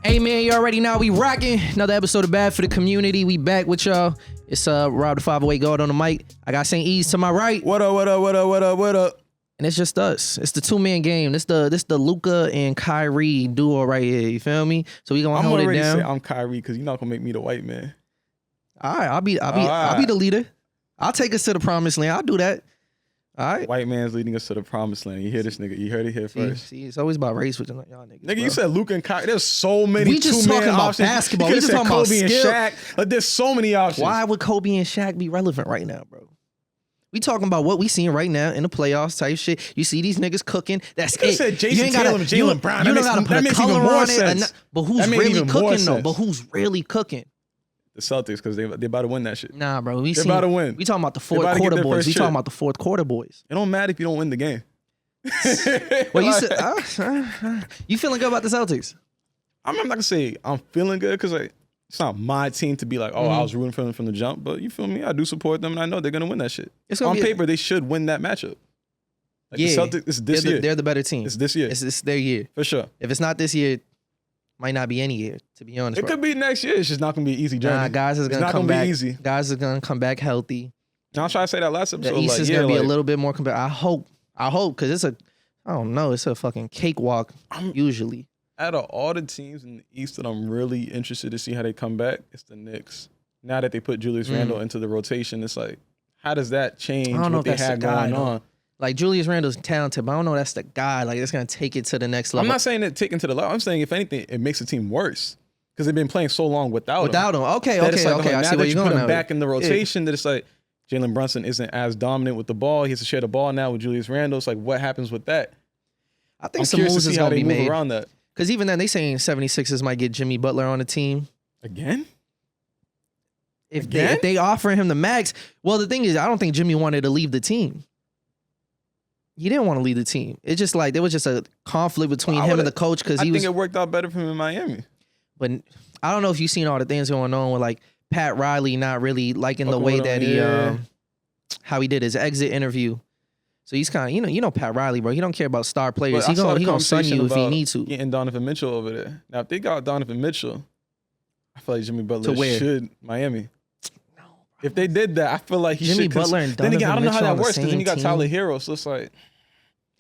Hey man, you already know we rocking. Another episode of Bad for the Community. We back with y'all. It's Rob the 508 guard on the mic. I got St. Yves to my right. What up, what up, what up, what up, what up? And it's just us. It's the two-man game. This the Luka and Kyrie duo right here. You feel me? So we gonna hold it down. Say I'm Kyrie because you're not gonna make me the white man. All right, I'll be the leader. I'll take us to the promised land. I'll do that. All right. White man's leading us to the promised land. You hear this nigga? You heard it here first. See, it's always about race with y'all niggas. Nigga, you said Luka and Kyrie. There's so many. We just talking about options. basketball. We just talking about Kobe and skill. Shaq. Like there's so many options. Why would Kobe and Shaq be relevant right now, bro? We talking about what we seeing right now in the playoffs type shit. You see these niggas cooking. That's it. Said Jason Tatum and Jaylen Brown. You don't gotta put a color on it. But who's really cooking though? Sense. But who's really cooking? The Celtics, because they about to win that shit. Nah, bro. They're about to win. We talking about the fourth quarter boys. We talking about the fourth quarter boys. It don't matter if you don't win the game. Well, you said you feeling good about the Celtics? I'm not gonna say I'm feeling good because it's not my team to be like, oh, I was rooting for them from the jump. But you feel me? I do support them, and I know they're gonna win that shit. On paper, they should win that matchup. Like the Celtics, it's this year. They're the better team. It's this year. It's their year for sure. If it's not this year, might not be any year. To be honest, it could be next year. It's just not gonna be an easy journey. Nah, guys is gonna come back. Be easy. Guys are gonna come back healthy. I was trying to say that last episode. The East is gonna be a little bit more compact. I hope, because I don't know, it's a fucking cakewalk usually. Out of all the teams in the East that I'm really interested to see how they come back, it's the Knicks. Now that they put Julius Randle into the rotation, it's like, how does that change what they had going on? Like Julius Randle's talented, but I don't know that's the guy. Like, that's gonna take it to the next level. I'm not saying that take it to the level. I'm saying if anything, it makes the team worse because they've been playing so long without him. Okay. I see where you're going. Put him back in the rotation. That it's like Jalen Brunson isn't as dominant with the ball. He has to share the ball now with Julius Randle. It's like, what happens with that? I think some moves is gonna be made around that. Because even then, they saying 76ers might get Jimmy Butler on the team again. If they offer him the max, well, the thing is, I don't think Jimmy wanted to leave the team. He didn't want to leave the team. It's just like there was just a conflict between him and the coach because I think it worked out better for him in Miami. But I don't know if you've seen all the things going on with like Pat Riley not really liking the way that he how he did his exit interview. So he's kind of you know Pat Riley, bro. He don't care about star players. He gonna sun you if he needs to. Getting Donovan Mitchell over there. Now if they got Donovan Mitchell, I feel like Jimmy Butler should Miami. If they did that, I feel like he Jimmy should. Butler and Donovan then again, I don't know how Mitchell that works because then you got team. Tyler Hero, so it's like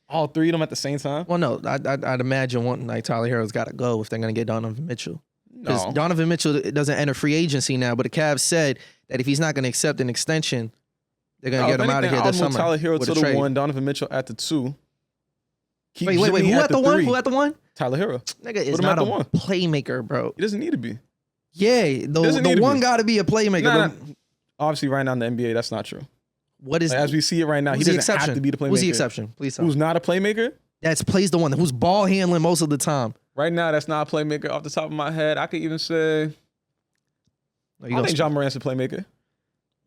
all three of them at the same time. Well, no, I'd imagine one like Tyler Hero's got to go if they're gonna get Donovan Mitchell. Because Donovan Mitchell doesn't enter free agency now, but the Cavs said that if he's not gonna accept an extension, they're gonna get him out of here this summer. Tyler Hero to the 1, Donovan Mitchell at the 2. Wait, who at the 1? Who at the 1? Tyler Hero. Nigga is not a playmaker, bro. He doesn't need to be. Yeah, the one got to be a playmaker. Obviously, right now in the NBA, that's not true. What is as we see it right now? He doesn't have to be the playmaker. Who's the exception? Please tell me. Who's not a playmaker? Plays the one who's ball handling most of the time. Right now, that's not a playmaker. Off the top of my head, I could even say I don't think John Morant's a playmaker.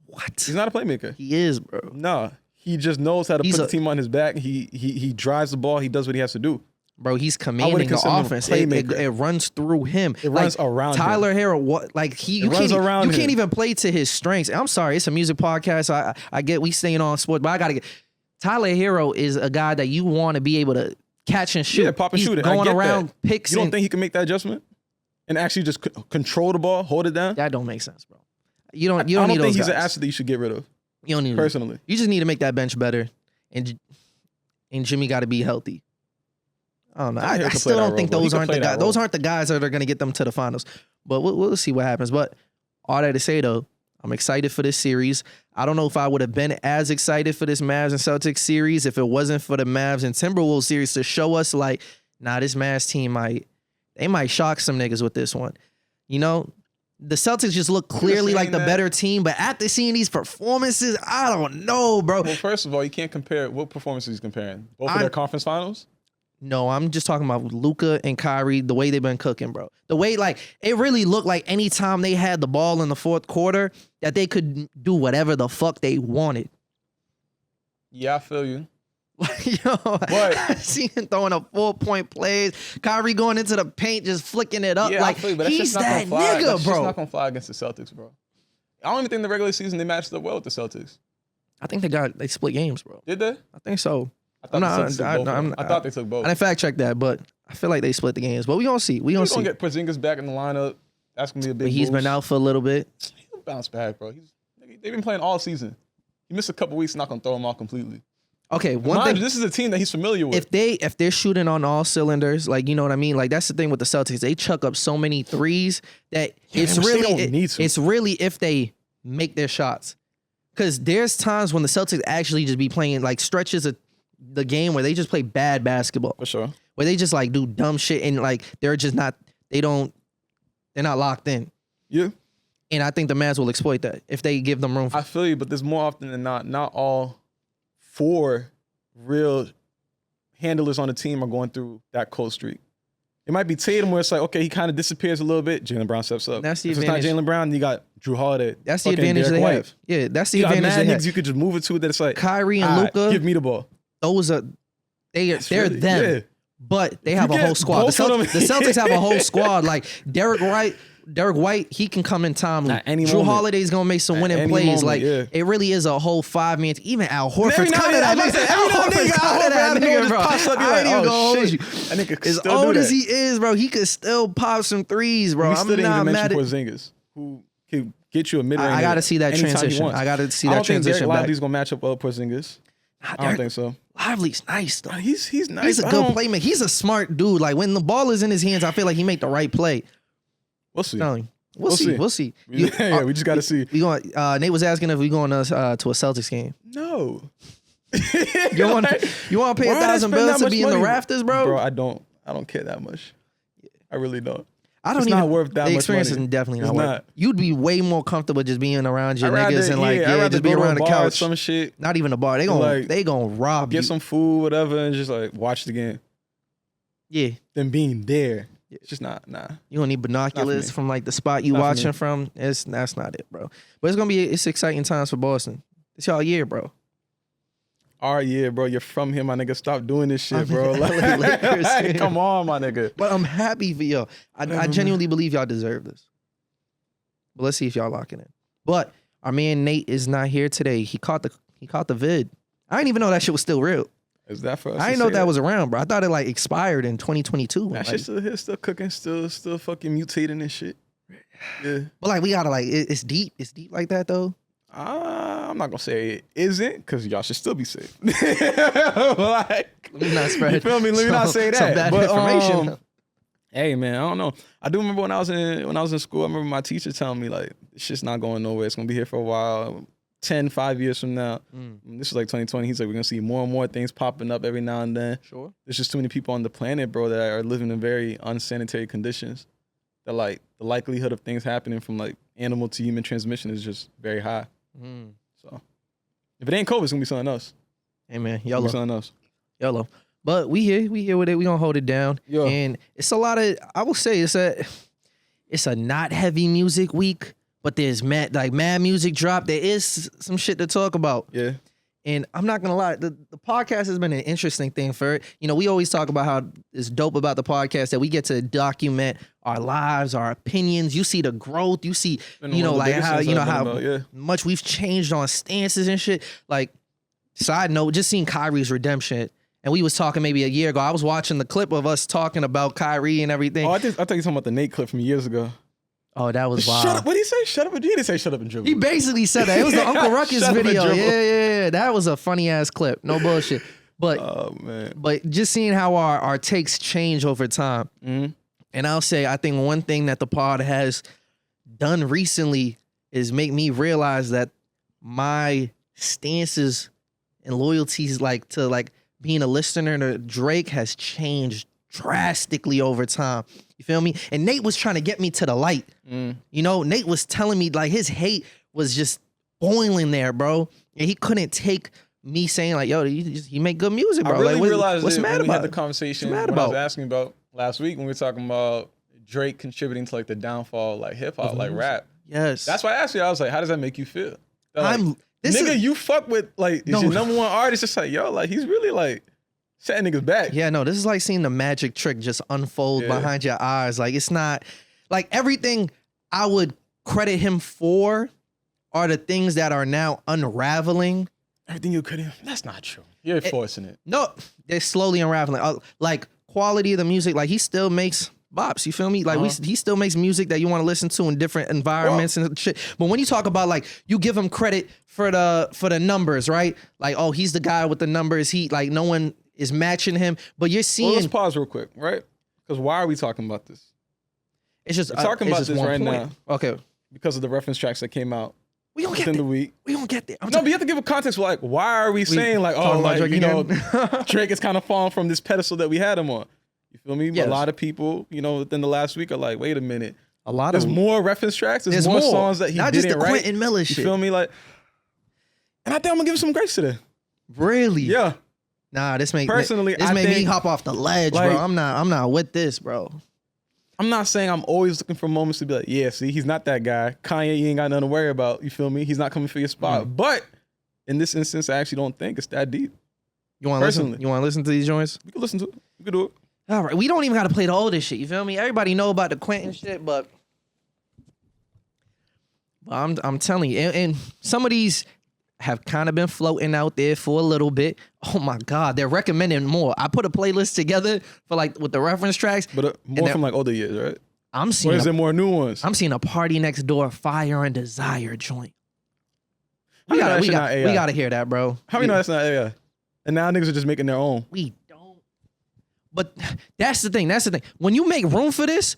What? He's not a playmaker. He is, bro. No, he just knows how to put the team on his back. He drives the ball. He does what he has to do. Bro, he's commanding the offense. It runs through him. It runs around Tyler him. Hero, you can't even play to his strengths. I'm sorry, it's a music podcast. So I get we staying on sports, but I gotta get Tyler Hero is a guy that you want to be able to catch and shoot. Yeah, pop and shoot it. Going around picks. You don't think he can make that adjustment and actually just control the ball, hold it down? That don't make sense, bro. You don't. I don't think he's an asset that you should get rid of. You don't need personally. You just need to make that bench better, and Jimmy got to be healthy. I don't know. I still don't think those aren't the guys. Those aren't the guys that are going to get them to the finals. But we'll see what happens. But all that to say, though, I'm excited for this series. I don't know if I would have been as excited for this Mavs and Celtics series if it wasn't for the Mavs and Timberwolves series to show us, like, this Mavs team might shock some niggas with this one. You know, the Celtics just look clearly like the better team, but after seeing these performances, I don't know, bro. Well, first of all, you can't compare what performances he's comparing. Both of their conference finals? No, I'm just talking about Luka and Kyrie, the way they've been cooking, bro. The way, like, it really looked like anytime they had the ball in the fourth quarter that they could do whatever the fuck they wanted. Yeah, I feel you. Yo, I see him throwing up 4-point plays. Kyrie going into the paint, just flicking it up. Yeah, like, I feel you, but that's he's just not that gonna fly. nigga, that's bro. Just not going to fly against the Celtics, bro. I don't even think in the regular season they matched up well with the Celtics. I think they split games, bro. Did they? I think so. I thought they took both. I didn't fact check that, but I feel like they split the games, but we gonna see. We gonna see. Get Porzingis back in the lineup. That's gonna be a big. But he's been out for a little bit. He'll bounce back, bro. They've been playing all season. He missed a couple weeks, not gonna throw him off completely. Okay, one thing. This is a team that he's familiar with. If they're shooting on all cylinders, like, you know what I mean, like that's the thing with the Celtics. They chuck up so many threes that it's really if they make their shots. Because there's times when the Celtics actually just be playing like stretches of the game where they just play bad basketball. For sure. Where they just like do dumb shit and like they're not locked in. Yeah. And I think the Mavs will exploit that if they give them room. I feel you, but there's more often than not all 4 real handlers on the team are going through that cold streak. It might be Tatum where it's like, okay, he kind of disappears a little bit. Jaylen Brown steps up. That's the if advantage. It's not Jaylen Brown, you got Drew Holiday. That's the advantage they have. Yeah, that's the advantage they have. You could just move it to that it's like Kyrie and Luka. Give me the ball. They're them. Yeah. But they have a whole squad. The Celtics have a whole squad. Like Derek White, he can come in timely. Drew Holiday's gonna make some winning plays. It really is a whole 5-man. Even Al Horford's kind of that nigga, bro. I ain't even gonna hold you. As old as he is, bro, he could still pop some threes, bro. I'm not mad at Porzingis, who can get you a mid-range. I gotta see that transition. I don't think Derek Lively's gonna match up well with Porzingis. I don't think so. Lively's nice though. He's nice. He's a good playmaker. He's a smart dude. Like when the ball is in his hands, I feel like he make the right play. We'll see. We'll see. We just got to see. We going. Nate was asking if we going to a Celtics game. No. you want to pay $1,000 to be in the rafters, bro? Bro, I don't care that much. I really don't. It's not worth that much money. The experience is definitely not worth it. You'd be way more comfortable just being around your niggas and just be around the couch. Some shit. Not even a bar. They gonna rob you. Get some food, whatever, and just like watch the game. Yeah. Than being there. It's just nah. You don't need binoculars from like the spot you watching from. That's not it, bro. But it's exciting times for Boston. It's y'all year, bro. Our year, bro. You're from here, my nigga. Stop doing this shit, bro. Like, come on, my nigga. But I'm happy for y'all. I genuinely believe y'all deserve this. But let's see if y'all lock it in. But our man Nate is not here today. He caught the vid. I didn't even know that shit was still real. Is that for us? I didn't know that was around, bro. I thought it like expired in 2022. That shit still here, still cooking, still fucking mutating and shit. Yeah. But like we gotta like it's deep. It's deep like that though. I'm not gonna say it isn't, because y'all should still be safe. Like, let me not spread. You feel me? Let me not say that. Some bad information. Hey man, I don't know. I do remember when I was in school. I remember my teacher telling me like, this shit's not going nowhere. It's gonna be here for a while. 5 years from now. This is like 2020. He's like, we're gonna see more and more things popping up every now and then. Sure. There's just too many people on the planet, bro, that are living in very unsanitary conditions. That like the likelihood of things happening from like animal to human transmission is just very high. So if it ain't COVID, it's gonna be something else. Hey man, YOLO. Something else. YOLO. But we here with it. We gonna hold it down. Yo. And it's a lot of, I will say it's a not heavy music week, but there's mad music drop. There is some shit to talk about. Yeah. And I'm not gonna lie, the podcast has been an interesting thing for it. You know, we always talk about how it's dope about the podcast that we get to document our lives, our opinions. You see the growth. You see, how much we've changed on stances and shit. Like, side note, just seeing Kyrie's redemption. And we was talking maybe a year ago. I was watching the clip of us talking about Kyrie and everything. Oh, I thought you were talking about the Nate clip from years ago. Oh, that was wild. Shut up. What did he say? Shut up. He didn't say shut up and dribble. He basically said that. It was the Uncle Ruckus video. Yeah. That was a funny ass clip. No bullshit. But, oh, man. But just seeing how our takes change over time. Mm-hmm. And I'll say, I think one thing that the pod has done recently is make me realize that my stances and loyalties to being a listener to Drake has changed drastically over time. You feel me? And Nate was trying to get me to the light. You know, Nate was telling me like his hate was just boiling there, bro. And he couldn't take me saying like, yo, you make good music, bro. I really like, realized what's mad when about we had the conversation when I was asking about last week when we were talking about Drake contributing to like the downfall of, like hip hop, like rap. Yes. That's why I asked you. I was like, how does that make you feel? Like, you fuck with like is your number one artist. It's like, yo, like he's really like setting niggas back. Yeah, no, this is like seeing the magic trick just unfold behind your eyes. Like it's not like everything I would credit him for are the things that are now unraveling. Everything you credit him, that's not true. You're forcing it. No, they're slowly unraveling. Like quality of the music, like he still makes bops. You feel me? Like he still makes music that you want to listen to in different environments and shit. But when you talk about like you give him credit for the numbers, right? Like, oh, he's the guy with the numbers. He like no one is matching him. But you're seeing. Well, let's pause real quick, right? Because why are we talking about this? It's just we're talking about this right now. Okay. Because of the reference tracks that came out. We don't get the week. We don't get there. No, but you have to give a context. Like, why are we saying like, oh, like Drake, you know, Drake is kind of falling from this pedestal that we had him on. You feel me? Yes. A lot of people, you know, within the last week are like, wait a minute. There's more reference tracks. There's more songs that he not didn't just the write. Quentin Miller shit. You feel me? Like, and I think I'm gonna give him some grace today. Really? Yeah. Nah, this made me hop off the ledge, like, bro. I'm not with this, bro. I'm not saying I'm always looking for moments to be like, yeah, see, he's not that guy. Kanye, you ain't got nothing to worry about. You feel me? He's not coming for your spot. But in this instance, I actually don't think it's that deep. You want to listen? You want to listen to these joints? We can listen to it. We can do it. All right. We don't even got to play the oldest shit. You feel me? Everybody know about the Quentin shit, but I'm telling you, and some of these have kind of been floating out there for a little bit. Oh my God, they're recommending more. I put a playlist together for like with the reference tracks, but more from like older years, right? I'm seeing. Or is there more new ones? I'm seeing a Party Next Door, Fire and Desire joint. We gotta hear that, bro. How many know that's not AI? And now niggas are just making their own. We don't. But that's the thing. When you make room for this,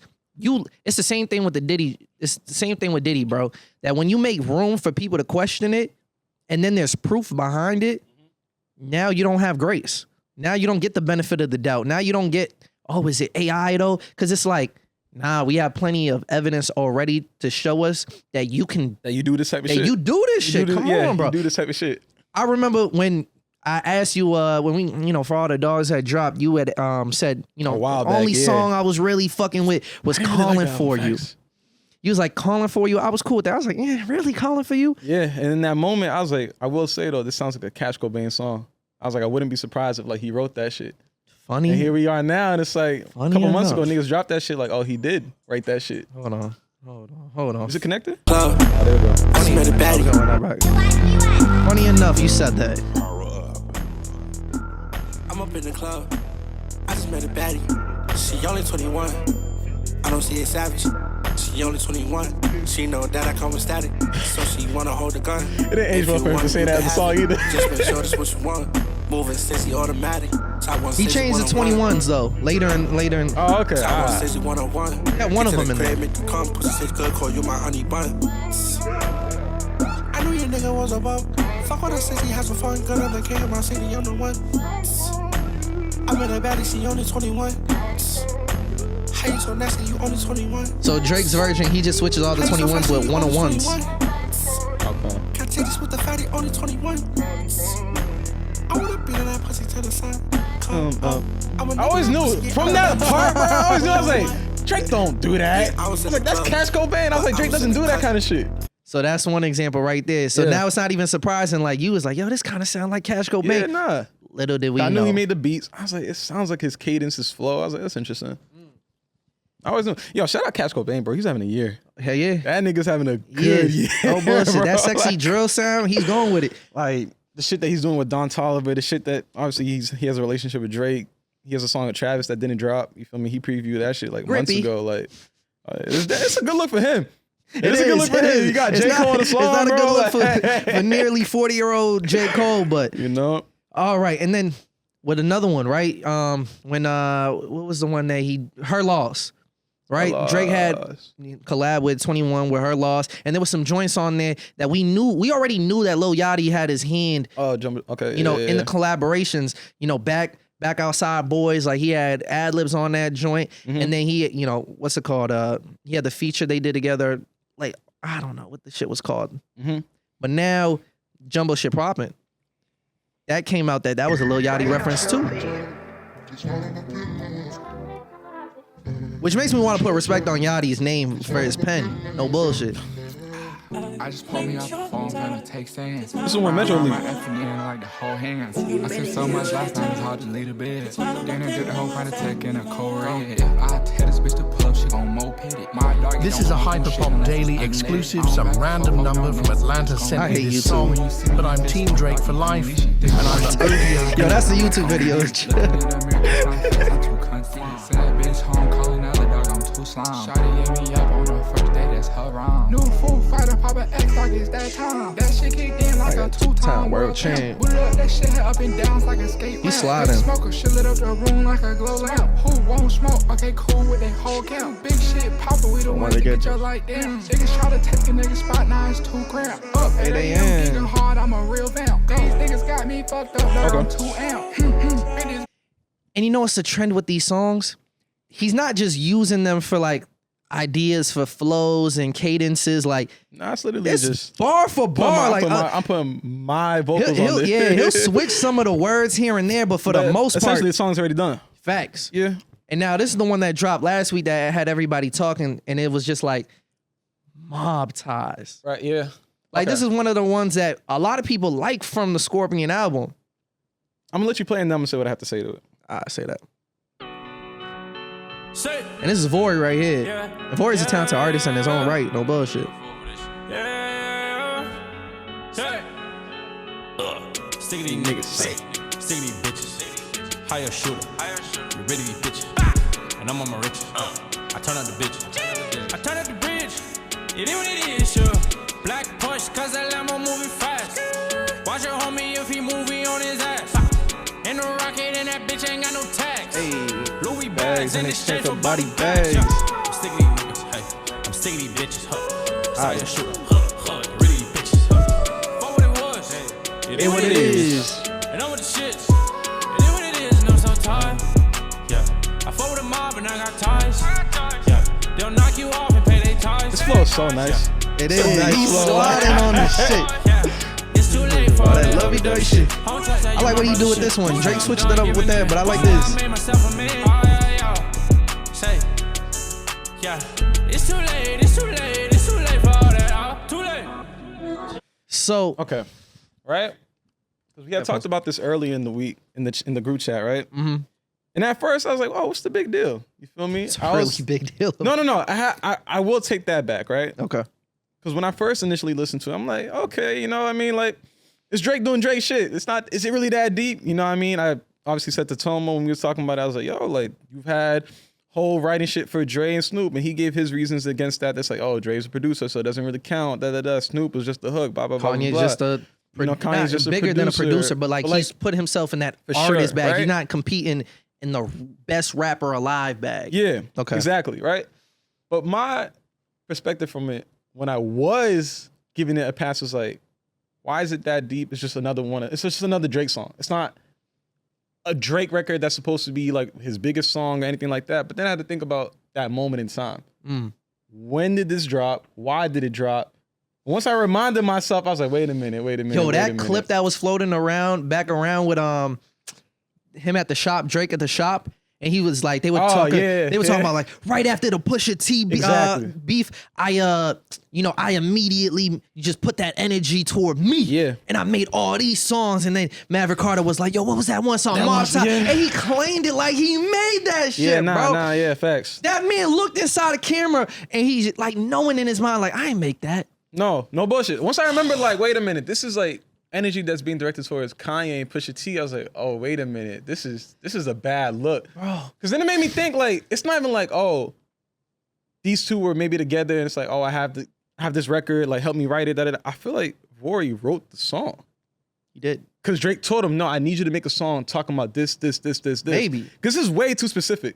it's the same thing with the Diddy. It's the same thing with Diddy, bro. That when you make room for people to question it, and then there's proof behind it, now you don't have grace. Now you don't get the benefit of the doubt. Now you don't get, oh, is it AI though? Because it's like, nah, we have plenty of evidence already to show us that you can. That you do this type of shit. That you do this shit. Come on, bro. You do this type of shit. I remember when I asked you, when we, you know, for all the dogs had dropped, you had said, you know, the only song I was really fucking with was Calling For You. You was like, Calling For You. I was cool with that. I was like, yeah, really Calling For You? Yeah, and in that moment, I was like, I will say though, this sounds like a Cash Cobain song. I was like, I wouldn't be surprised if like he wrote that shit. Funny. And here we are now, and it's like a couple months ago, niggas dropped that shit like, oh, he did write that shit. Hold on. Is it connected? Oh, there we go. Funny enough, you said that. I'm up in the club. I just met a baddie. She only 21. I don't see it savage. She only 21. She know that I come with static, so she wanna hold the gun. It ain't age well for him to say that as a song either. Just make sure that's what you want. Moving sexy automatic. He changed the 21s though. Later in. Oh, okay. Got one of them in there. Call you my honey bun. I knew your nigga was a bum. Fuck what I said, he has some fun. Gun on the K in my city, I'm the one. I met a baddie, she only 21. How you so nasty, you only 21. So Drake's version, he just switches all the 21s with 101s. Okay. Can I take this with the fatty, only 21. I wanna beat on that pussy to the side. I always knew from that part, bro. I always knew. I was like, Drake don't do that. I was like, that's Cash Cobain. I was like, Drake doesn't do that kind of shit. So that's one example right there. So now it's not even surprising. Like you was like, yo, this kind of sound like Cash Cobain. Yeah, nah. Little did we know. I knew he made the beats. I was like, it sounds like his cadence, his flow. I was like, that's interesting. I always knew. Yo, shout out Cash Cobain, bro. He's having a year. Hell yeah. That nigga's having a good year. Oh bullshit. Bro. That sexy drill sound, he's going with it. Like the shit that he's doing with Don Toliver, the shit that obviously he has a relationship with Drake. He has a song with Travis that didn't drop. You feel me? He previewed that shit like months ago. Like, it's a good look for him. It's a good look for him. You got J. Cole on the song, it's not bro. A good look for nearly 40-year-old J. Cole, but you know. All right, and then with another one, right? When what was the one that Her Loss, right? Her Loss. Drake had collab with 21 with Her Loss, and there was some joints on there that we already knew that Lil Yachty had his hand. Oh, okay. You know, in the collaborations, you know, back outside boys, like he had ad libs on that joint, and then he, you know, what's it called? He had the feature they did together. Like, I don't know what the shit was called. But now, Jumbo Shit Poppin'. That came out that was a Lil Yachty reference too. Which makes me want to put respect on Yachty's name for his pen. No bullshit. I just pulled me off the phone, trying to take stands. This is one Metro League. whole hands. I said so much last time, it's hard to leave the bed. Then I did the whole find tech in a cold red. If I tell this bitch to pull up, she gon' moped it. My dog, this is a Hyperpop Daily exclusive, some random number from Atlanta sent me this song, but I'm Team Drake for life, and I'm the OVO. Yo, that's the YouTube video. Sad bitch home calling out the dog, I'm too slime. Shawty gave me up on the first day, that's her rhyme. New fool fighter, pop an X like it's that time. That shit kicked in like a two-time world champ. Boot up that shit up and down like a skate. He's sliding. Smoker, shit lit up the room like a glow lamp. Who won't smoke? Okay, cool with that whole count. Big shit poppin', we the ones that get you like damn. Niggas try to take a nigga spot, now it's too cramped. Up 8 a.m. geeking hard, I'm a real vamp. These niggas got me fucked up, dog, I'm too amped. And you know what's the trend with these songs? He's not just using them for like ideas for flows and cadences. Like, nah, it's literally just bar for bar. I'm putting my vocals on it. Yeah, he'll switch some of the words here and there, but for the most part, essentially the song's already done. Facts. Yeah. And now this is the one that dropped last week that had everybody talking, and it was just like mob ties. Right. Yeah. Like this is one of the ones that a lot of people like from the Scorpion album. I'm gonna let you play and then I'm gonna say what I have to say to it. I say that. And this is Vori right here. And Vori's a talented artist in his own right. No bullshit. Stick these niggas, stick these bitches. Hire shooter, you ready these bitches. And I'm on my riches. I turn out the bitches. I turn out the bridge. It is what it is, sure. Black push, cause that Lambo moving fast. Watch your homie if he moving on his ass. In the rocket and that bitch ain't got no tags. Hey, Louis bags in exchange for body bags. I'm sick of these niggas, hey. I'm sick of these bitches, huh. Sorry, shooter, huh. Really these bitches, huh. Fuck what it was, hey. It is what it is. And I'm with the shits. It is what it is, and I'm so tired. Yeah. I fuck with a mob and I got ties. Yeah. They'll knock you off and pay their ties. This flow is so nice. It is. Nice. He's sliding on this shit. It's too late for all that lovey-dovey shit. I like what he do with this one. Drake switched it up with that, but I like this. It's too late. It's too late. It's too late for all that. Too late. So okay, right? Because we had talked about this early in the week in the group chat, right? Mm-hmm. And at first I was like, "Oh, what's the big deal?" You feel me? It's a really big deal. No. I will take that back, right? Okay. Because when I first initially listened to it, I'm like, okay, you know what I mean? Like, it's Drake doing Drake shit. Is it really that deep? You know what I mean? I obviously set the tone when we was talking about it. I was like, yo, like, you've had whole writing shit for Dre and Snoop, and he gave his reasons against that. That's like, oh, Dre's a producer, so it doesn't really count. Snoop was just the hook, blah, blah, blah, Kanye's blah. just a... You know, Kanye's just bigger than a producer, but like he's put himself in that artist bag. Right? He's not competing in the best rapper alive bag. Yeah, okay, exactly, right? But my perspective from it, when I was giving it a pass, was like, why is it that deep? It's just another one. It's just another Drake song. It's not a Drake record that's supposed to be like his biggest song or anything like that. But then I had to think about that moment in time. When did this drop? Why did it drop? Once I reminded myself, I was like, wait a minute. Yo, that clip that was floating back around with him at the shop, Drake at the shop, and he was like, they were talking about like right after the Pusha T beef, I immediately just put that energy toward me. Yeah. And I made all these songs, and then Maverick Carter was like, yo, what was that one song? And he claimed it like he made that shit, bro. Facts. That man looked inside the camera, and he's like knowing in his mind, like, I ain't make that. No bullshit. Once I remembered, like, wait a minute, this is like energy that's being directed towards Kanye and Pusha T. I was like, oh, wait a minute, this is a bad look, bro. Because then it made me think, like, it's not even like, oh, these two were maybe together, and it's like, oh, I have this record, like, help me write it. I feel like Vori wrote the song. He did. Because Drake told him, no, I need you to make a song talking about this. Maybe. Because this is way too specific.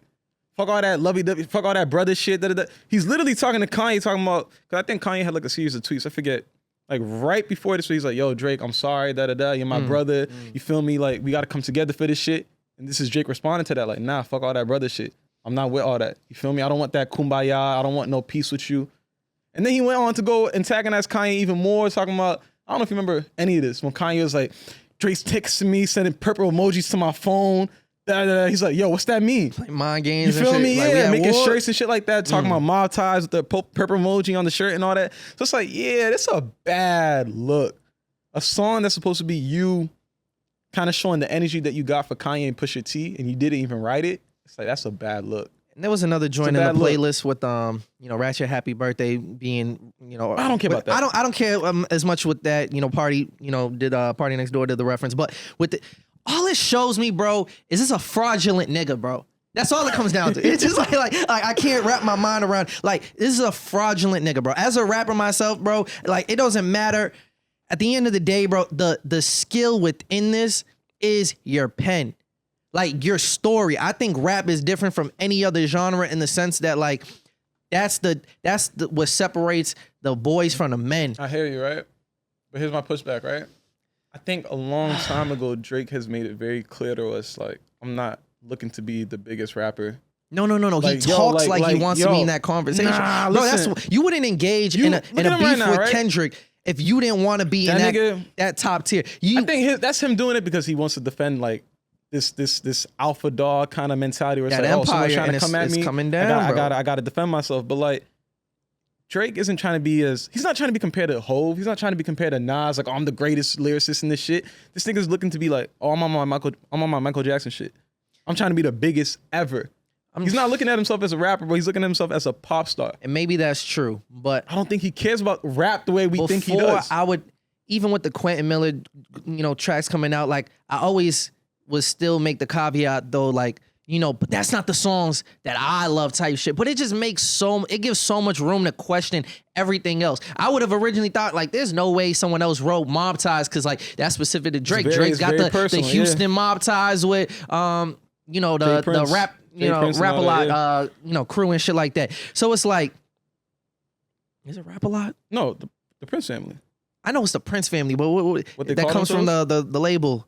Fuck all that lovey-dovey, fuck all that brother shit. He's literally talking to Kanye, talking about, because I think Kanye had like a series of tweets. I forget. Like right before this, he's like, yo, Drake, I'm sorry, you're my brother. You feel me? Like, we got to come together for this shit. And this is Drake responding to that. Like, nah, fuck all that brother shit. I'm not with all that. You feel me? I don't want that kumbaya. I don't want no peace with you. And then he went on to go antagonize Kanye even more, talking about, I don't know if you remember any of this, when Kanye was like, Drake's texting me, sending purple emojis to my phone. He's like, yo, what's that mean? Like mind games. You feel me? Like, yeah, making shirts and shit like that, talking about mob ties with the purple emoji on the shirt and all that. So it's like, yeah, that's a bad look. A song that's supposed to be you kind of showing the energy that you got for Kanye and Pusha T, and you didn't even write it. It's like, that's a bad look. And there was another joint in the playlist with Ratchet Happy Birthday being, I don't care about that. I don't care as much with that, Party, did Party Next Door did the reference, but with all it shows me, bro, is this a fraudulent nigga, bro. That's all it comes down to. It's just like I can't wrap my mind around, like, this is a fraudulent nigga, bro. As a rapper myself, bro, like, it doesn't matter. At the end of the day, bro, the skill within this is your pen. Like, your story. I think rap is different from any other genre in the sense that, like, that's what separates the boys from the men. I hear you, right? But here's my pushback, right? I think a long time ago, Drake has made it very clear to us, like, I'm not looking to be the biggest rapper. No. Like, he talks like he wants to be in that conversation. Nah, bro, listen, you wouldn't engage in a beef right now, with right? Kendrick if you didn't want to be in that top tier. I think that's him doing it because he wants to defend, like, this alpha dog kind of mentality where it's that like, someone's trying to come at me. Coming down, I gotta defend myself. But, like, Drake isn't trying to be he's not trying to be compared to Hove. He's not trying to be compared to Nas. Like, I'm the greatest lyricist in this shit. This nigga's looking to be like, I'm on my Michael Jackson shit. I'm trying to be the biggest ever. He's not looking at himself as a rapper, but he's looking at himself as a pop star. And maybe that's true, but I don't think he cares about rap the way we think he does. Even with the Quentin Miller, tracks coming out, like, I always would still make the caveat though, like, but that's not the songs that I love type shit. But it just it gives so much room to question everything else. I would have originally thought, like, there's no way someone else wrote Mob Ties because, like, that's specific to Drake. Drake's got the Houston Mob Ties with the rap, Rap a Lot, crew and shit like that. So it's like, is it Rap a Lot? No, the Prince family. I know it's the Prince family, but what that comes from the label.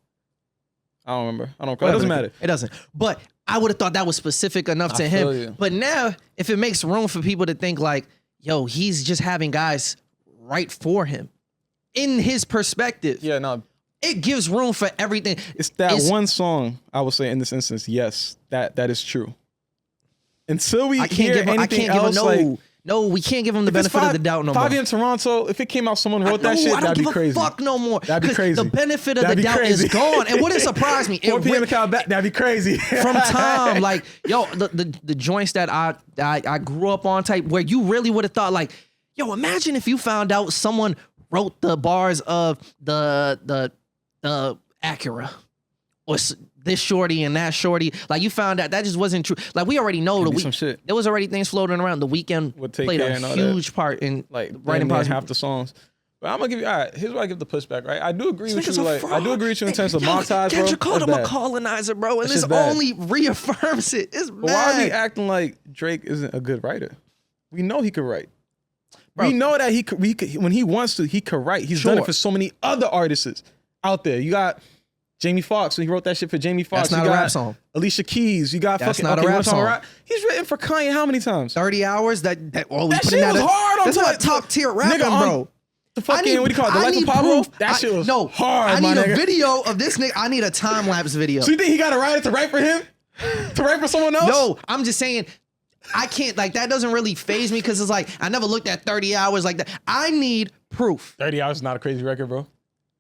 I don't remember. It doesn't matter. It doesn't. But I would have thought that was specific enough to him. You. But now, if it makes room for people to think like, yo, he's just having guys write for him in his perspective. Yeah, no. It gives room for everything. It's one song, I would say in this instance, yes, that is true. Until we hear anything else, no, we can't give him the benefit of the doubt no more. 5 AM Toronto, if it came out, someone wrote that shit, that'd be crazy. Fuck no more. That'd be crazy. The benefit of the doubt is gone. And what it surprised me, 4 PM that'd be crazy. From time, like, yo, the joints that I grew up on type, where you really would have thought, like, yo, imagine if you found out someone wrote the bars of the Acura or this shorty and that shorty. Like, you found out that just wasn't true. Like, we already know there was already things floating around. The Weeknd played a huge part in, like, writing half the songs. But I'm gonna give you, all right, here's where I give the pushback, right? I do agree with you. Like, I do agree with you in terms of Mob Ties, bro. Kendrick called him a colonizer, bro, and this only reaffirms it. It's but why are we acting like Drake isn't a good writer? We know he could write. Bro, we know that he could, when he wants to, he could write. He's done it for so many other artists out there. You got Jamie Foxx, when he wrote that shit for Jamie Foxx. That's not a rap song. Alicia Keys. You got that's not a rap song. He's written for Kanye how many times? 30 hours. That shit was hard. That's not top tier rapping, bro. The fucking, what do you call it? The Life of Pablo? That shit was hard, I need a video of this nigga. I need a time-lapse video. So you think he got to write it to write for him? To write for someone else? No, I'm just saying, I can't, like, that doesn't really faze me because it's like, I never looked at 30 hours like that. I need proof. 30 hours is not a crazy record, bro.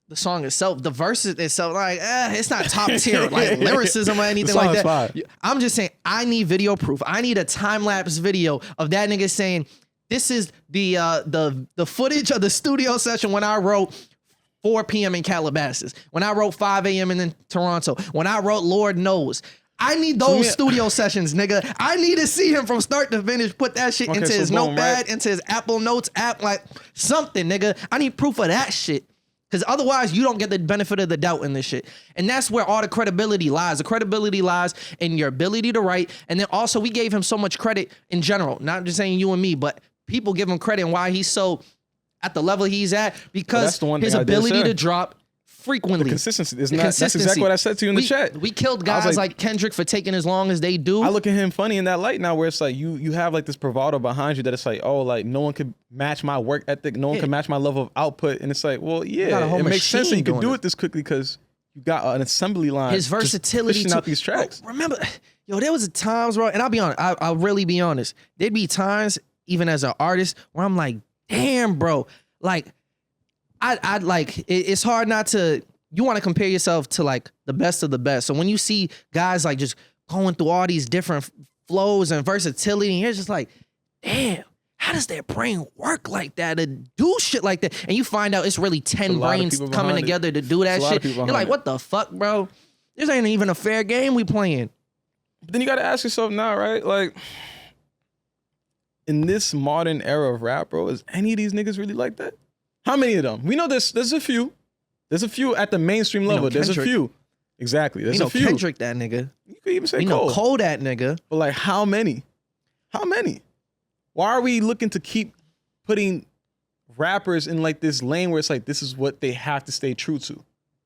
The song itself, the verses itself, like, it's not top tier, like, lyricism or anything like that. Fire. I'm just saying, I need video proof. I need a time-lapse video of that nigga saying, this is the footage of the studio session when I wrote 4 p.m. in Calabasas, when I wrote 5 a.m. in Toronto, when I wrote Lord Knows. I need those studio sessions, nigga. I need to see him from start to finish, put that shit into his notepad, into his Apple Notes app, like something, nigga. I need proof of that shit. Because otherwise, you don't get the benefit of the doubt in this shit. And that's where all the credibility lies. The credibility lies in your ability to write. And then also, we gave him so much credit in general. Not just saying you and me, but people give him credit and why he's so at the level he's at. Because his ability to drop frequently. The consistency. That's exactly what I said to you in the chat. We killed guys like Kendrick for taking as long as they do. I look at him funny in that light now where it's like you have like this bravado behind you that it's like, oh, like no one could match my work ethic. No one can match my level of output. And it's like, well, yeah, it makes sense that you can do it this quickly because you got an assembly line. His versatility pushing out these tracks. Bro, remember, yo, there was times, bro, and I'll be honest, I'll really be honest. There'd be times, even as an artist, where I'm like, damn, bro, like, I'd like, it's hard not to, you want to compare yourself to like the best of the best. So when you see guys like just going through all these different flows and versatility, and you're just like, damn, how does their brain work like that to do shit like that? And you find out it's really 10 brains coming together to do that shit. You're like, what the fuck, bro? This ain't even a fair game we playing. But then you got to ask yourself now, right? Like, in this modern era of rap, bro, is any of these niggas really like that? How many of them? We know there's a few. There's a few at the mainstream level. There's a few. Exactly. There's a few. Kendrick that nigga. You could even say we Cole. Know Cole that nigga. But like, how many? How many? Why are we looking to keep putting rappers in like this lane where it's like this is what they have to stay true to,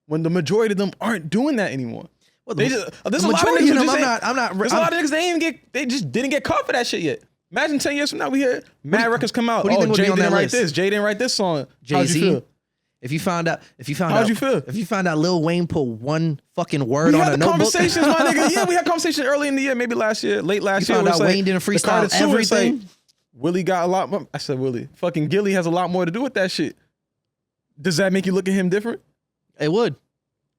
when the majority of them aren't doing that anymore? Well, there's a lot of niggas. There's a lot of niggas they just didn't get caught for that shit yet. Imagine 10 years from now we hear mad records come out. Oh, Jay didn't write this. Jay didn't write this song. How'd you feel? If you found out, how'd you feel? If you found out Lil Wayne put one fucking word on a notebook. We had the conversations, my nigga. Yeah, we had conversations early in the year, maybe last year, late last year. You found out Wayne didn't freestyle everything. Willie got a lot more. I said Willie. Fucking Gilly has a lot more to do with that shit. Does that make you look at him different? It would.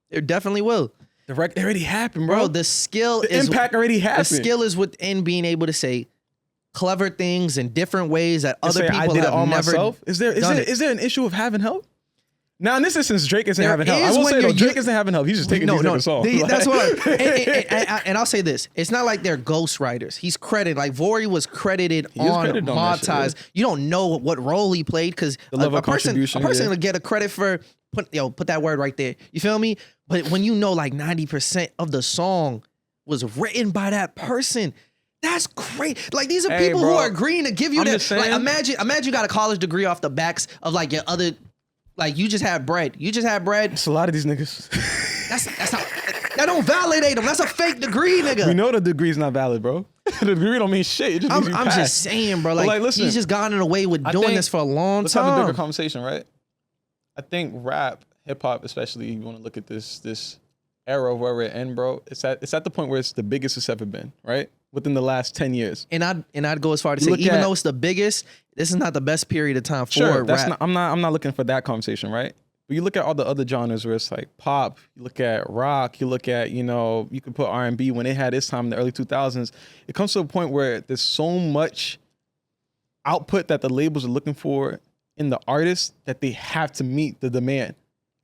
It definitely will. It already happened, bro. The impact already happened. The skill is within being able to say clever things in different ways that other people have never myself. Is there an issue of having help? Now, in this instance, Drake isn't having help. I will say though, Drake isn't having help. He's just taking these different songs. That's what. And I'll say this: it's not like they're ghostwriters. He's credited. Like Vori was credited on Mob Ties. You don't know what role he played because a person will get a credit for put that word right there. You feel me? But when you know like 90% of the song was written by that person. That's great. Like these are people who are agreeing to give you that. Like imagine you got a college degree off the backs of like your other. Like you just had bread. It's a lot of these niggas. That's not. That don't validate them. That's a fake degree, nigga. We know the degree's not valid, bro. The degree don't mean shit. It just means I'm just saying, bro. Like listen, he's just gotten away with doing this for a long time. Let's have a bigger conversation, right? I think rap, hip hop, especially, you want to look at this era where we're in, bro. It's at the point where it's the biggest it's ever been, right? Within the last 10 years. And I'd go as far to say, even though it's the biggest, this is not the best period of time for rap. I'm not looking for that conversation, right? But you look at all the other genres where it's like pop, you look at rock, you look at, you can put R&B when it had its time in the early 2000s. It comes to a point where there's so much output that the labels are looking for in the artists that they have to meet the demand.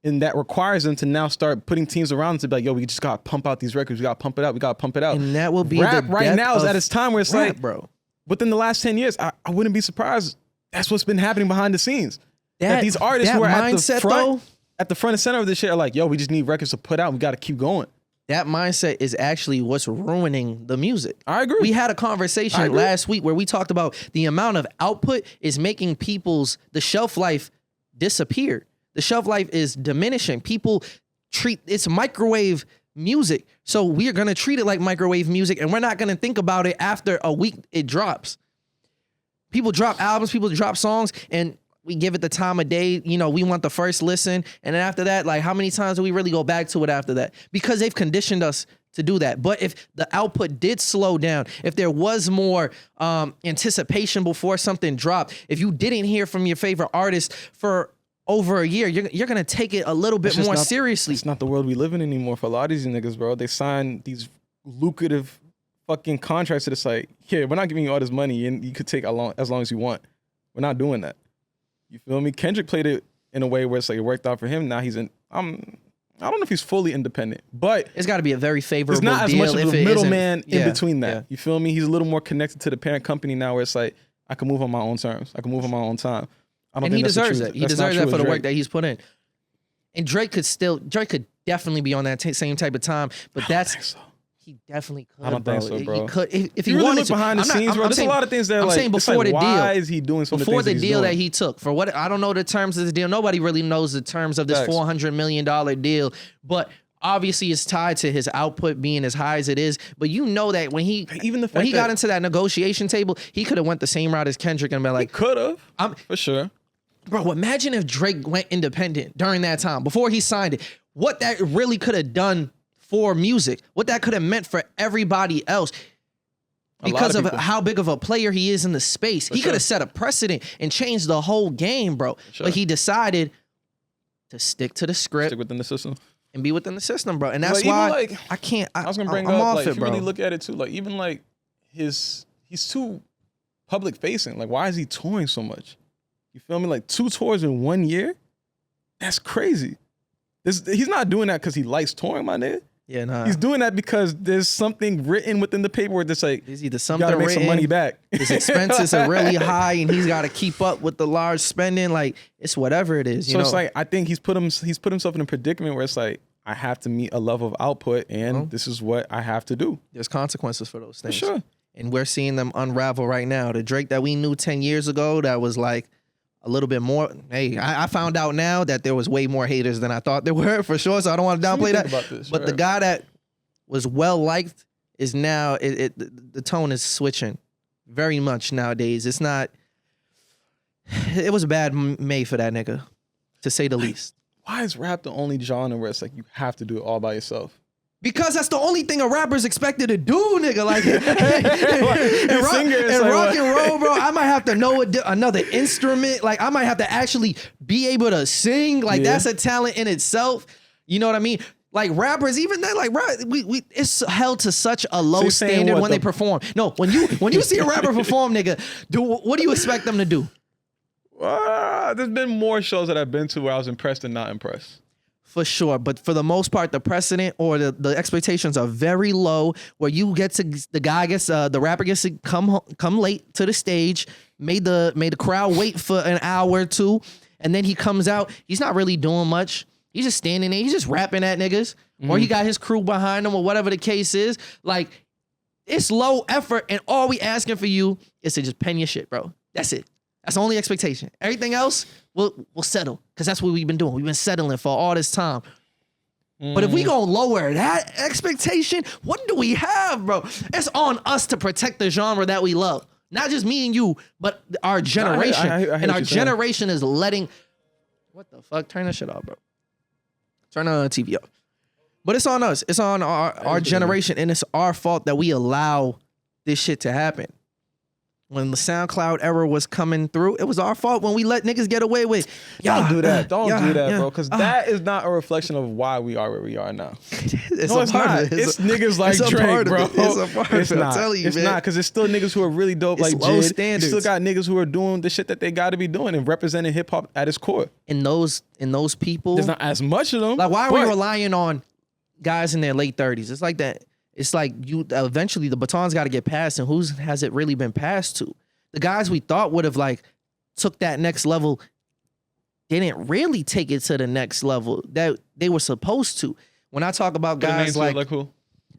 And that requires them to now start putting teams around them to be like, yo, we just got to pump out these records. We got to pump it out. We got to pump it out. And that will be rap right now is at its time where it's rap, like, bro. Within the last 10 years, I wouldn't be surprised. That's what's been happening behind the scenes. That these artists who are at the front and center of this shit are like, yo, we just need records to put out. We got to keep going. That mindset is actually what's ruining the music. I agree. We had a conversation last week where we talked about the amount of output is making the shelf life disappear. The shelf life is diminishing. People it's microwave music. So we are going to treat it like microwave music and we're not going to think about it after a week it drops. People drop albums, people drop songs, and we give it the time of day. We want the first listen. And then after that, like how many times do we really go back to it after that? Because they've conditioned us to do that. But if the output did slow down, if there was more anticipation before something dropped, if you didn't hear from your favorite artist for over a year, you're going to take it a little bit more seriously. It's not the world we live in anymore for a lot of these niggas, bro. They sign these lucrative fucking contracts that it's like, here, we're not giving you all this money and you could take as long as you want. We're not doing that. You feel me? Kendrick played it in a way where it's like it worked out for him. Now he's I don't know if he's fully independent, but it's got to be a very favorable deal. It's not as much of a middleman in between that. Yeah. You feel me? He's a little more connected to the parent company now where it's like, I can move on my own terms. I can move on my own time. And he deserves that. He deserves that for the work that he's put in. And Drake could definitely be on that same type of time, but he definitely could. I don't think so, bro. He could if he really wanted look to. behind the scenes, bro. There's a lot of things that I'm saying before the deal. Why is he doing some of the things before the deal that he took? For what I don't know the terms of this deal. Nobody really knows the terms of this $400 million deal, but obviously it's tied to his output being as high as it is. But you know that when he got into that negotiation table, he could have went the same route as Kendrick and been like, he could have, for sure. Bro, imagine if Drake went independent during that time, before he signed it. What that really could have done for music, what that could have meant for everybody else. Because of how big of a player he is in the space. He could have set a precedent and changed the whole game, bro. But he decided to stick to the script. Stick within the system. and be within the system, bro. And that's why like, I can't. I was gonna bring up like if you really look at it too, like even like he's too public facing. Like why is he touring so much? You feel me? Like 2 tours in 1 year? That's crazy. He's not doing that because he likes touring, my nigga. Yeah, nah. He's doing that because there's something written within the paperwork that's like, there's either something you gotta make written, some money back. His expenses are really high and he's got to keep up with the large spending. Like, it's whatever it is. You know? It's like, I think he's put himself in a predicament where it's like, I have to meet a level of output and this is what I have to do. There's consequences for those things. For sure. And we're seeing them unravel right now. The Drake that we knew 10 years ago that was like, a little bit more. Hey, I found out now that there was way more haters than I thought there were, for sure. So I don't want to downplay that. But right. The guy that was well liked is now the tone is switching very much nowadays. It's not. It was a bad May for that nigga, to say the least. Why is rap the only genre where it's like you have to do it all by yourself? Because that's the only thing a rapper's expected to do, nigga. Like, rock and roll, bro, I might have to know another instrument. Like, I might have to actually be able to sing. Like, that's a talent in itself. You know what I mean? Like, rappers, even that, like, it's held to such a low standard when they perform. No, when you see a rapper perform, nigga, what do you expect them to do? There's been more shows that I've been to where I was impressed and not impressed. For sure, but for the most part, the precedent or the expectations are very low. Where you get to the rapper gets to come late to the stage, made the crowd wait for an hour or two, and then he comes out. He's not really doing much. He's just standing there. He's just rapping at niggas, or he got his crew behind him, or whatever the case is. Like, it's low effort, and all we asking for you is to just pen your shit, bro. That's it. That's the only expectation. Everything else, we'll settle, because that's what we've been doing. We've been settling for all this time. But if we gonna lower that expectation, what do we have, bro? It's on us to protect the genre that we love. Not just me and you, but our generation. I and our generation is letting... What the fuck? Turn that shit off, bro. Turn the TV off. But it's on us. It's on our generation, and it's our fault that we allow this shit to happen. When the SoundCloud era was coming through, it was our fault when we let niggas get away with. Don't do that. Don't do that, bro. Because that is not a reflection of why we are where we are now. It's not. It's niggas like Drake, bro. It's a part of it. I'm telling you, it's not, because it's still niggas who are really dope, like low Jid. Standards. You still got niggas who are doing the shit that they got to be doing and representing hip hop at its core. And those people, there's not as much of them. Like, why are we relying on guys in their late 30s? It's like that. It's like you eventually the baton's got to get passed, and who's has it really been passed to? The guys we thought would have like took that next level didn't really take it to the next level that they were supposed to. When I talk about guys like who?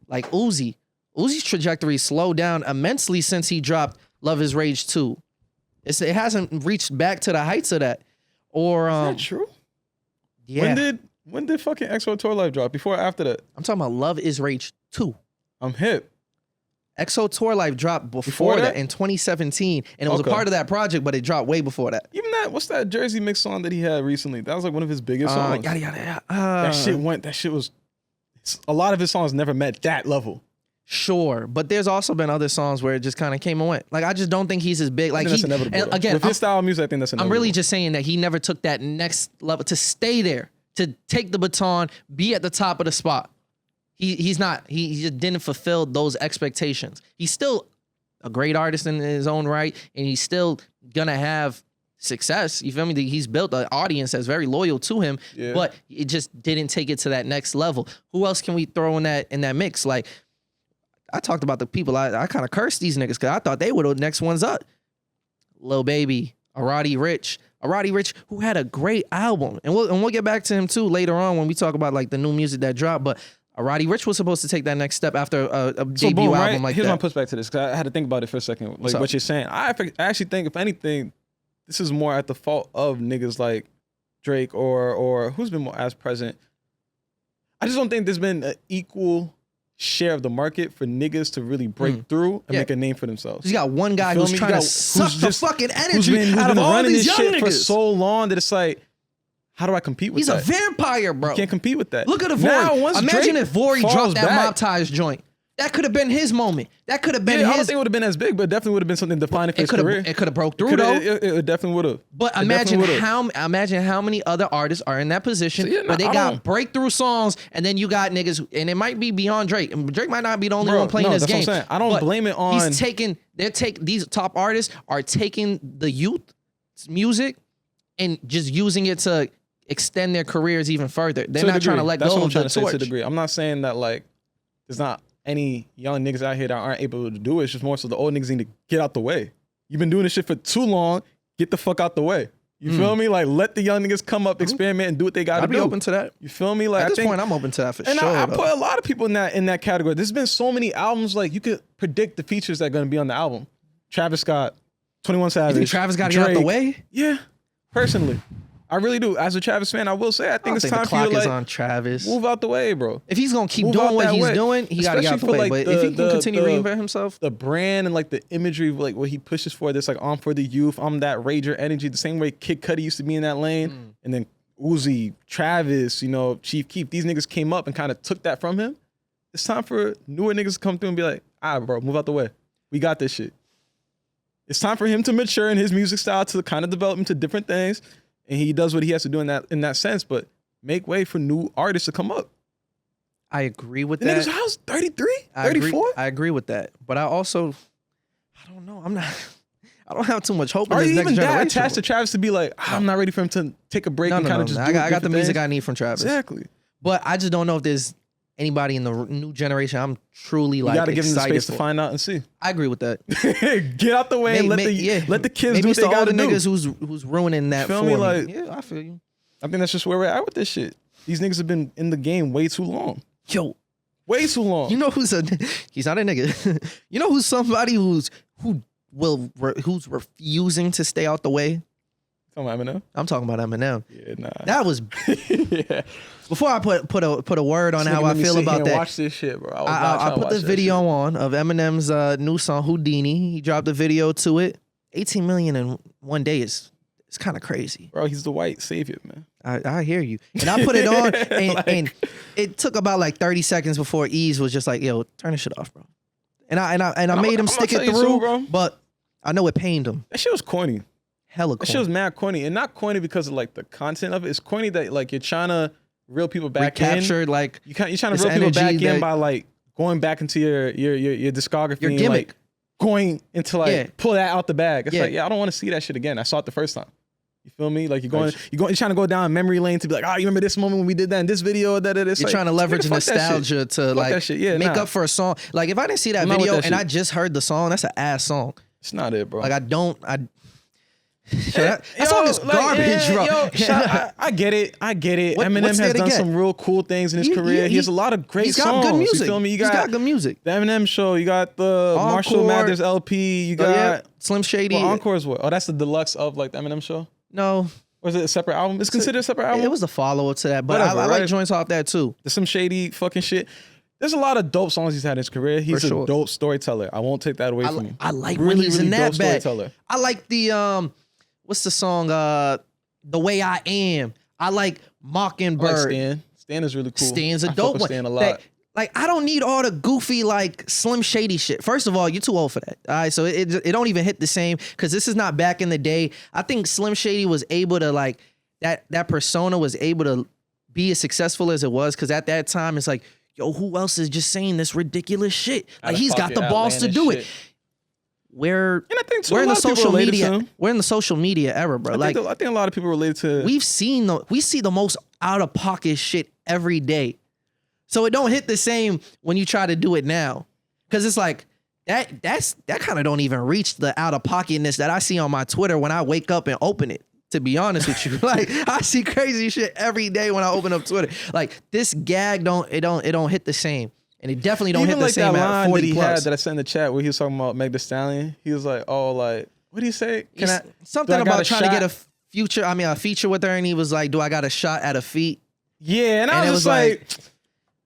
Like Uzi. Uzi's trajectory slowed down immensely since he dropped Love Is Rage 2. It hasn't reached back to the heights of that. Or is that true? Yeah. When did fucking XO Tour Life drop? Before or after that? I'm talking about Love Is Rage 2. I'm hip. XO Tour Life dropped before that in 2017, and it was a part of that project, but it dropped way before that. Even that, what's that Jersey Mix song that he had recently? That was like one of his biggest songs. That shit was, a lot of his songs never met that level. Sure, but there's also been other songs where it just kind of came and went. Like, I just don't think he's as big. Like, that's inevitable. And again, with his style of music, I think that's inevitable. I'm really just saying that he never took that next level to stay there, to take the baton, be at the top of the spot. He just didn't fulfill those expectations. He's still a great artist in his own right, and he's still gonna have success. You feel me? He's built an audience that's very loyal to him, but it just didn't take it to that next level. Who else can we throw in that mix? Like, I talked about the people. I kind of cursed these niggas because I thought they were the next ones up. Lil Baby, a Roddy Richh who had a great album, and we'll get back to him too later on when we talk about like the new music that dropped, but. Roddy Richh was supposed to take that next step after a debut album like Here's that. Here's my pushback to this, because I had to think about it for a second. Like what you're saying, I actually think, if anything, this is more at the fault of niggas like Drake or who's been more as present. I just don't think there's been an equal share of the market for niggas to really break through and make a name for themselves. You got one guy who's trying to suck the fucking energy out of all these young niggas for so long that it's like, how do I compete with that? He's a vampire, bro. You can't compete with that. Look at the Vori. Imagine if Vori dropped that Mob Ties joint. That could have been his moment. That could have been I don't think it would have been as big, but it definitely would have been something defining for his career. It could have broke through, though. It definitely would have. But imagine how many other artists are in that position where they got breakthrough songs, and then you got niggas, and it might be beyond Drake. And Drake might not be the only one playing this game. What I'm saying. I don't blame it on. These top artists are taking the youth's music and just using it to extend their careers even further. They're not trying to let go of the torch. To the degree. I'm not saying that like there's not any young niggas out here that aren't able to do it. It's just more so the old niggas need to get out the way. You've been doing this shit for too long. Get the fuck out the way. You feel me? Like, let the young niggas come up, experiment, and do what they got to do. I'd be open to that. You feel me? Like, at this point, I'm open to that for sure. And I put a lot of people in that category. There's been so many albums, like, you could predict the features that are going to be on the album. Travis Scott, 21 Savage. You think Travis got to get out the way? Yeah, personally. I really do. As a Travis fan, I will say I think it's time for you to, the clock is on Travis. Move out the way, bro. If he's gonna keep doing what he's doing, he gotta get out the way. Like but if he can continue to reinvent himself, the brand and like the imagery of like what he pushes for, this like I'm for the youth, I'm that rager energy, the same way Kid Cudi used to be in that lane, and then Uzi, Travis, you know, Chief Keef, these niggas came up and kind of took that from him. It's time for newer niggas to come through and be like, bro, move out the way. We got this shit. It's time for him to mature in his music style to kind of develop into different things. And he does what he has to do in that sense, but make way for new artists to come up. I agree with that. Niggas house 33, 34. I agree with that, but I don't know. I don't have too much hope in Are this you next even generation. that attached to Travis to be like, I'm not ready for him to take a break and kind of just do I got the music things? I need from Travis. Exactly. But I just don't know if there's anybody in the new generation I'm truly like excited for. You got to give them the space to find out and see. I agree with that. Get out the way and let the kids do what they got to do. Maybe it's the older niggas who's ruining that for me. Like, yeah, I feel you. I think that's just where we're at with this shit. These niggas have been in the game way too long. Yo. Way too long. You know he's not a nigga. You know who's somebody who's refusing to stay out the way? Talking about Eminem? I'm talking about Eminem. Yeah, nah. That was yeah. Before I put a word on how I feel about that. Watch this shit, bro. I put the video on of Eminem's new song Houdini. He dropped a video to it. 18 million in one day is kind of crazy. Bro, he's the white savior, man. I hear you. And I put it on and it took about like 30 seconds before Yves was just like, yo, turn this shit off, bro. And I made him stick it through, bro. But I know it pained him. That shit was corny. Hella corny. That shit was mad corny. And not corny because of like the content of it. It's corny that like you're trying to reel people back in. Like you're trying to reel people back in by like going back into your discography. Your gimmick. Like going into like pull that out the bag. It's like, I don't want to see that shit again. I saw it the first time. You feel me? Like you're trying to go down memory lane to be like, you remember this moment when we did that in this video? You're like, trying to leverage nostalgia to like make up for a song. Like if I didn't see that video and I just heard the song, that's an ass song. It's not it, bro. Like that song is garbage, bro. I get it. Eminem has done some real cool things in his career. He has a lot of great songs. He's got good music. You feel me? He's got good music. The Eminem Show. You got the Marshall Mathers LP. You got Slim Shady. Well, Encore is what? Oh, that's the deluxe of like the Eminem Show? No. Or is it a separate album? It's considered a separate album? It was a follow-up to that, but I like joints off that too. There's some shady fucking shit. There's a lot of dope songs he's had in his career. He's a dope storyteller. I won't take that away from him. I like when he's in that bag. I like the what's the song? The Way I Am. I like Mockingbird. I like Stan. Stan is really cool. Stan's a dope one. Stan a lot. Like I don't need all the goofy like Slim Shady shit. First of all, you're too old for that. All right, so it don't even hit the same because this is not back in the day. I think Slim Shady was able to like that persona was able to be as successful as it was because at that time it's like, yo, who else is just saying this ridiculous shit? Like he's got the balls to do it. We're in the social media. We're in the social media era, bro. I think a lot of people relate to. We see the most out of pocket shit every day, so it don't hit the same when you try to do it now, because it's like that kind of don't even reach the out of pocketness that I see on my Twitter when I wake up and open it. To be honest with you, like I see crazy shit every day when I open up Twitter. Like this gag don't hit the same. And it definitely don't hit the same at 40 plus. That I sent in the chat where he was talking about Meg Thee Stallion. He was like, what do you say? Something about trying to get a feature with her, and he was like, do I got a shot at a feat? Yeah, and I was like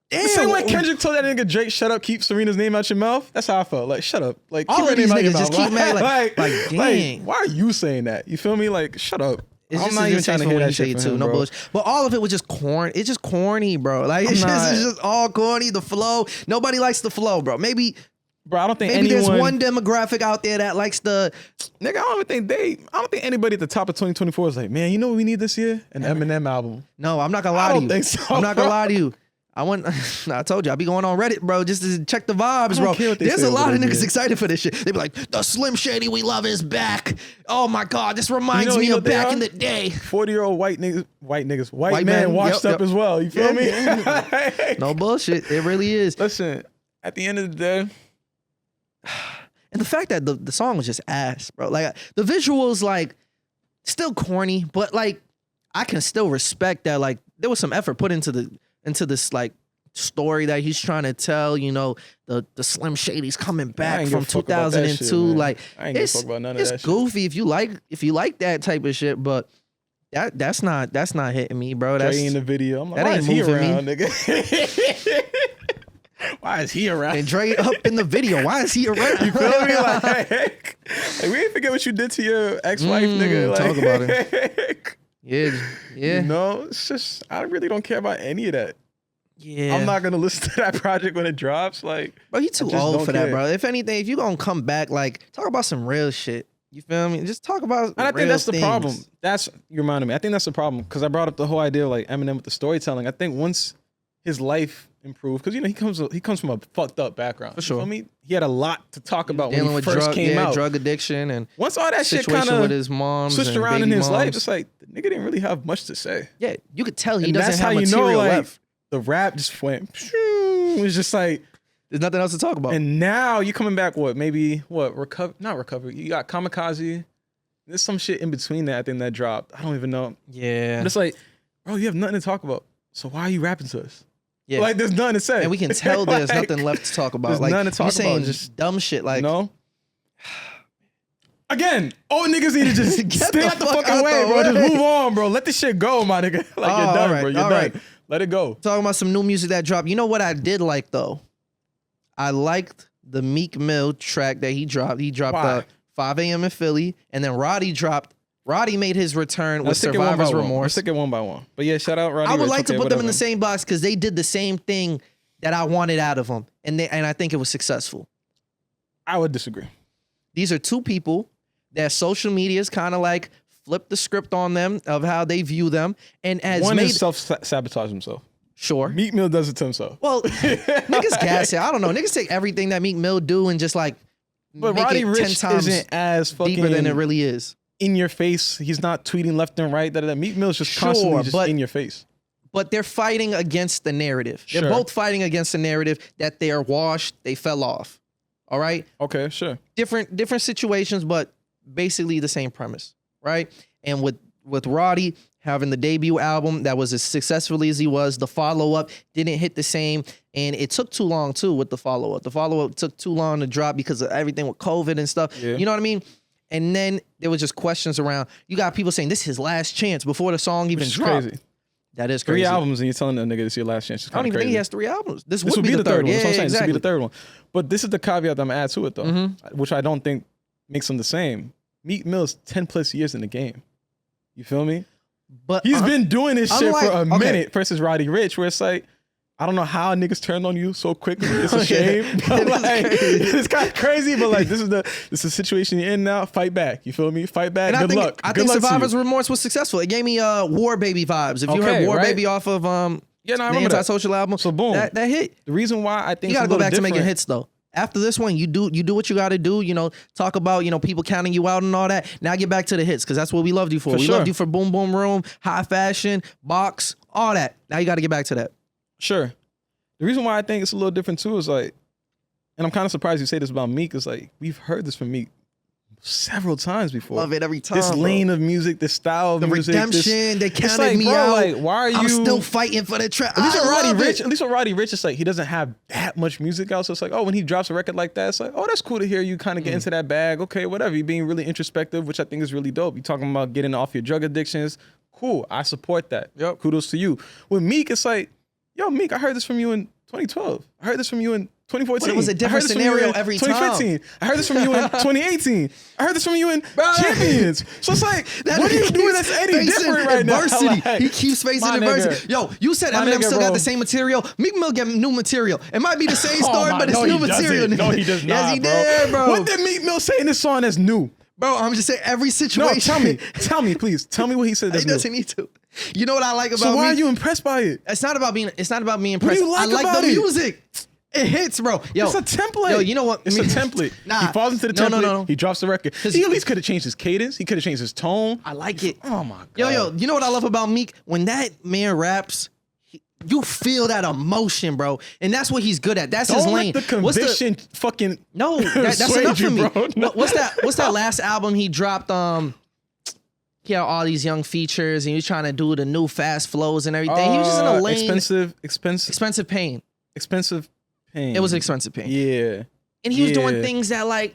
damn. The same way Kendrick told that nigga Drake, shut up, keep Serena's name out your mouth. That's how I felt. Like, shut up. Like, all keep of these name niggas out your just mouth. keep mad. Like, dang. Like, why are you saying that? You feel me? Like, shut up. I'm not even trying to hear that shit from him, no bro. bullshit. But all of it was just corny. It's just corny, bro. Like it's just all corny. The flow. Nobody likes the flow, bro. Maybe I don't think there's one demographic out there that likes the nigga. I don't think anybody at the top of 2024 is like, man, you know what we need this year? An Eminem album. No, I'm not gonna lie to you. I don't think so. I'm not gonna lie to you. I told you, I be going on Reddit, bro, just to check the vibes, bro. There's a lot of niggas excited for this shit. They be like, the Slim Shady we love is back. Oh my God, this reminds me of back in the day. 40-year-old white man washed up as well. You feel me? No bullshit. It really is. Listen, at the end of the day, and the fact that the song was just ass, bro. Like the visuals, like still corny, but like I can still respect that. Like there was some effort put into this like story that he's trying to tell. You know, the Slim Shady's coming back from 2002. Shit, like I ain't give a fuck about none of that shit. It's goofy if you like that type of shit, but that's not hitting me, bro. That's in the video. I'm like, that why ain't is he moving around, me. Nigga? Why is he around? And Dre up in the video. Why is he around? You feel me? Like we ain't forget what you did to your ex-wife, nigga. Like, talk about it. Yeah. You know, it's just I really don't care about any of that. Yeah. I'm not gonna listen to that project when it drops. Like, bro, you too old for that, bro. If anything, if you gonna come back, like talk about some real shit. You feel me? Just talk about. And I think that's the problem. You reminded me. I think that's the problem because I brought up the whole idea of like Eminem with the storytelling. I think once his life improved, because you know he comes from a fucked up background. For sure. You feel me? He had a lot to talk about when he with first came out. Drug addiction, and once all that shit kind with his mom switched around in his life, it's like the nigga didn't really have much to say. Yeah, you could tell he and doesn't have material left. The rap just went. It was just like there's nothing else to talk about. And now you coming back. Not recovery. You got Kamikaze. There's some shit in between that I think that dropped. I don't even know. Yeah. But it's like, bro, you have nothing to talk about. So why are you rapping to us? Yeah. Like there's nothing to say. And we can tell there's nothing left to talk about. There's like nothing to talk about. Saying just dumb shit. Like again, old niggas need to just stay out the fucking way, bro. Just move on, bro. Let this shit go, my nigga. Like you're done, bro. You're done. Right. Let it go. Talking about some new music that dropped. You know what I did like though? I liked the Meek Mill track that he dropped. He dropped 5 a.m. in Philly, and then Roddy made his return with Survivor's Remorse. Let's take it one by one. But yeah, shout out Roddy I would Richh. like to put them in the same box because they did the same thing that I wanted out of them, and I think it was successful. I would disagree. These are two people that social media is kind of like flipped the script on them of how they view them, and one is self-sabotage himself. Sure. Meek Mill does it to himself. Well, niggas gas it. I don't know. Niggas take everything that Meek Mill do and just like but make Roddy it 10 Richh times isn't as fucking deeper than it really is. In your face. He's not tweeting left and right. That Meek Mill's just constantly just in your face. But they're fighting against the narrative. Sure. They're both fighting against the narrative that they are washed, they fell off. All right? Okay, sure. Different situations, but basically the same premise, right? And with Roddy having the debut album that was as successfully as he was, the follow-up didn't hit the same, and it took too long too with the follow-up. The follow-up took too long to drop because of everything with COVID and stuff. Yeah. You know what I mean? And then there was just questions around. You got people saying this is his last chance before the song even dropped. Crazy. That is crazy. 3 albums and you're telling that nigga this is your last chance. I don't even think he has 3 albums. This would be the third one. Yeah, That's what I'm saying. Exactly. This would be the third one. But this is the caveat that I'm gonna add to it though, which I don't think makes him the same. Meek Mill's 10 plus years in the game. You feel me? But he's been doing this shit for a minute versus Roddy Richh, where it's like, I don't know how niggas turned on you so quickly. It's a shame. It's kind of crazy, but like this is the situation you're in now. Fight back. You feel me? Fight back. And Good luck. I think Survivor's Remorse was successful. It gave me War Baby vibes. If you heard War Baby off of I the remember Antisocial album, so boom, that hit. The reason why I think you gotta go back to making hits though. After this one, you do what you got to do. You know, talk about people counting you out and all that. Now get back to the hits because that's what we loved you for. We loved you for Boom Boom Room, High Fashion, Box, all that. Now you got to get back to that. Sure. The reason why I think it's a little different too is like, and I'm kind of surprised you say this about Meek, is like we've heard this from Meek several times before. Love it every time. This lane of music, this style of music, redemption. They counted me out. Like, why are you? I'm still fighting for the trap. At least with Roddy Richh, it's like he doesn't have that much music out. So it's like, oh, when he drops a record like that, it's like, oh, that's cool to hear you kind of get into that bag. Okay, whatever. You're being really introspective, which I think is really dope. You're talking about getting off your drug addictions. Cool. I support that. Yep. Kudos to you. With Meek, it's like, yo, Meek, I heard this from you in 2012. I heard this from you in 2014. But it was a different scenario every 2015. time. I heard this from you in 2018. I heard this from you in Champions. So it's like, what are you doing that's any different right adversity. now? Like, he keeps facing adversity. Yo, you said Eminem still got the same material. Meek Mill get new material. It might be the same story, but it's new material. No, he does not, yes, he did, bro. What did Meek Mill say in this song that's new? Bro, I'm just saying every situation. No, tell me, please. Tell me what he said that's He new. doesn't need to. You know what I like about So why Meek? are you impressed by it? It's not about being impressed. What do you like I like about the it? music. It hits, bro. Yo, it's a template. Yo, you know what? It's a template. Nah. He falls into the template. No. He drops the record. He at least could have changed his cadence. He could have changed his tone. I like it. Oh my god. Yo, you know what I love about Meek? When that man raps, you feel that emotion, bro, and that's what he's good at. That's his lane. Let the conviction fucking that's enough for me. Bro. No. What's that last album he dropped? He had all these young features, and he was trying to do the new fast flows and everything. He was just in a lane. Expensive Pain. Expensive Pain. It was Expensive Pain. Yeah. And he was doing things that like,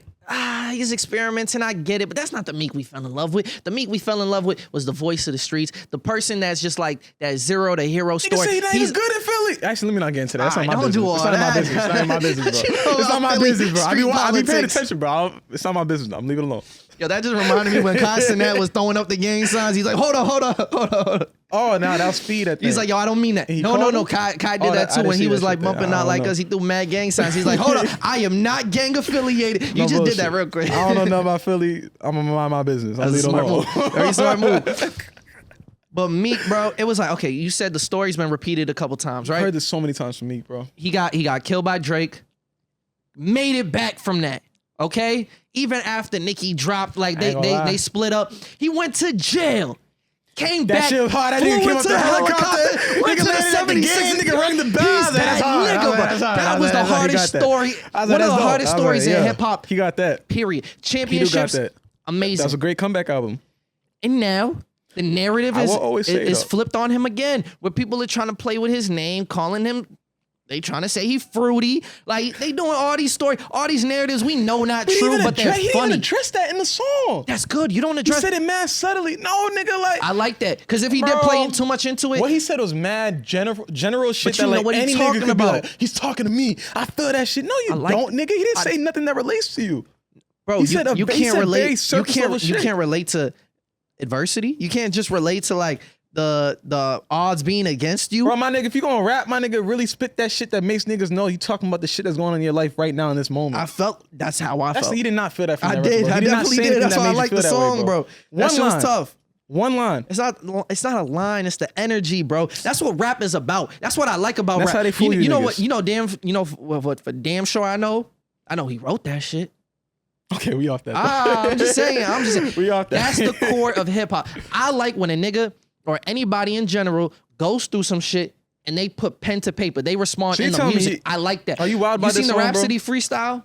he's experimenting, I get it, but that's not the Meek we fell in love with. The Meek we fell in love with was the voice of the streets, the person that's just like that zero to hero story. He's good at Philly. Actually, let me not get into that. That's not my business. Do all it's not that. my business. It's not my business, bro. It's not my business, bro. I be paying attention, bro. It's not my business. I'm leaving it alone. Yo, that just reminded me when Castanet was throwing up the gang signs. He's like, hold on. Oh, no, that was Speed at that. He's like, yo, I don't mean that. No. Kai did that too when he was like bumping out like us. He threw mad gang signs. He's like, hold on, I am not gang affiliated. You just did that real quick. I don't know nothing about Philly. I'm gonna mind my business. I'm leaving it alone. Very smart move. But Meek, bro, it was like, okay, you said the story's been repeated a couple times, right? I heard this so many times from Meek, bro. He got killed by Drake. Made it back from that. Okay? Even after Nicki dropped, like they split up. He went to jail. Came back. That shit was hard. That nigga came up the helicopter. Went to the 76. Nigga rang the bell. That was the hardest story. One of the hardest stories in hip hop. He got that. Period. Championships. Amazing. That was a great comeback album. And now the narrative is flipped on him again, where people are trying to play with his name, calling him. They trying to say he fruity. Like, they doing all these stories, all these narratives we know not true, but they're funny. He didn't address that in the song. That's good. You don't address. He said it mad subtly. No, nigga, like. I like that. Because if he did play too much into it. What he said was mad general shit that like any nigga could be like, he's talking to me. I feel that shit. No, you don't, nigga. He didn't say nothing that relates to you. Bro, you can't relate. You can't relate to adversity. You can't just relate to like the odds being against you. Bro, my nigga, if you gonna rap, my nigga, really spit that shit that makes niggas know you talking about the shit that's going on in your life right now in this moment. I felt that's how I felt. He did not feel that from I definitely did. That's why I like the song, bro. That shit was tough. One line. It's not a line. It's the energy, bro. That's what rap is about. That's what I like about rap. How they fool you know what? What for damn sure I know he wrote that shit. Okay, we off that. I'm just saying. We off that. That's the core of hip hop. I like when a nigga or anybody in general goes through some shit and they put pen to paper. They respond in the music. I like that. Are you wild by this song, You seen the Rhapsody freestyle?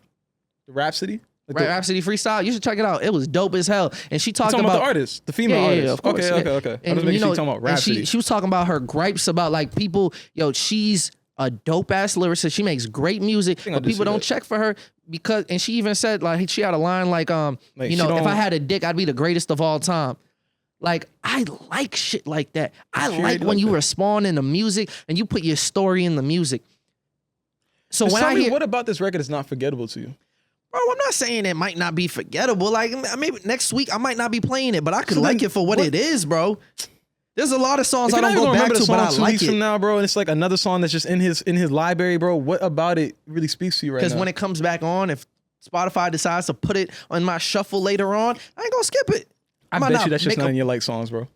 The Rhapsody? Rhapsody freestyle? You should check it out. It was dope as hell. And she talked about the artist, the female artist. Yeah, of course. Okay. And, I was talking about Rhapsody. She was talking about her gripes about like people, she's a dope ass lyricist. She makes great music, but people don't check for her because, and she even said like, she had a line like if I had a dick, I'd be the greatest of all time. Like, I like shit like that. I like when you respond in the music and you put your story in the music. So when I hear, what about this record is not forgettable to you? Bro, I'm not saying it might not be forgettable. Like, maybe next week I might not be playing it, but I could like it for what it is, bro. There's a lot of songs I don't go back to, but I like it. From now, bro, and it's like another song that's just in his library, bro. What about it really speaks to you right now? Because when it comes back on, if Spotify decides to put it on my shuffle later on, I ain't gonna skip it. I bet you that's just not in your like songs, bro.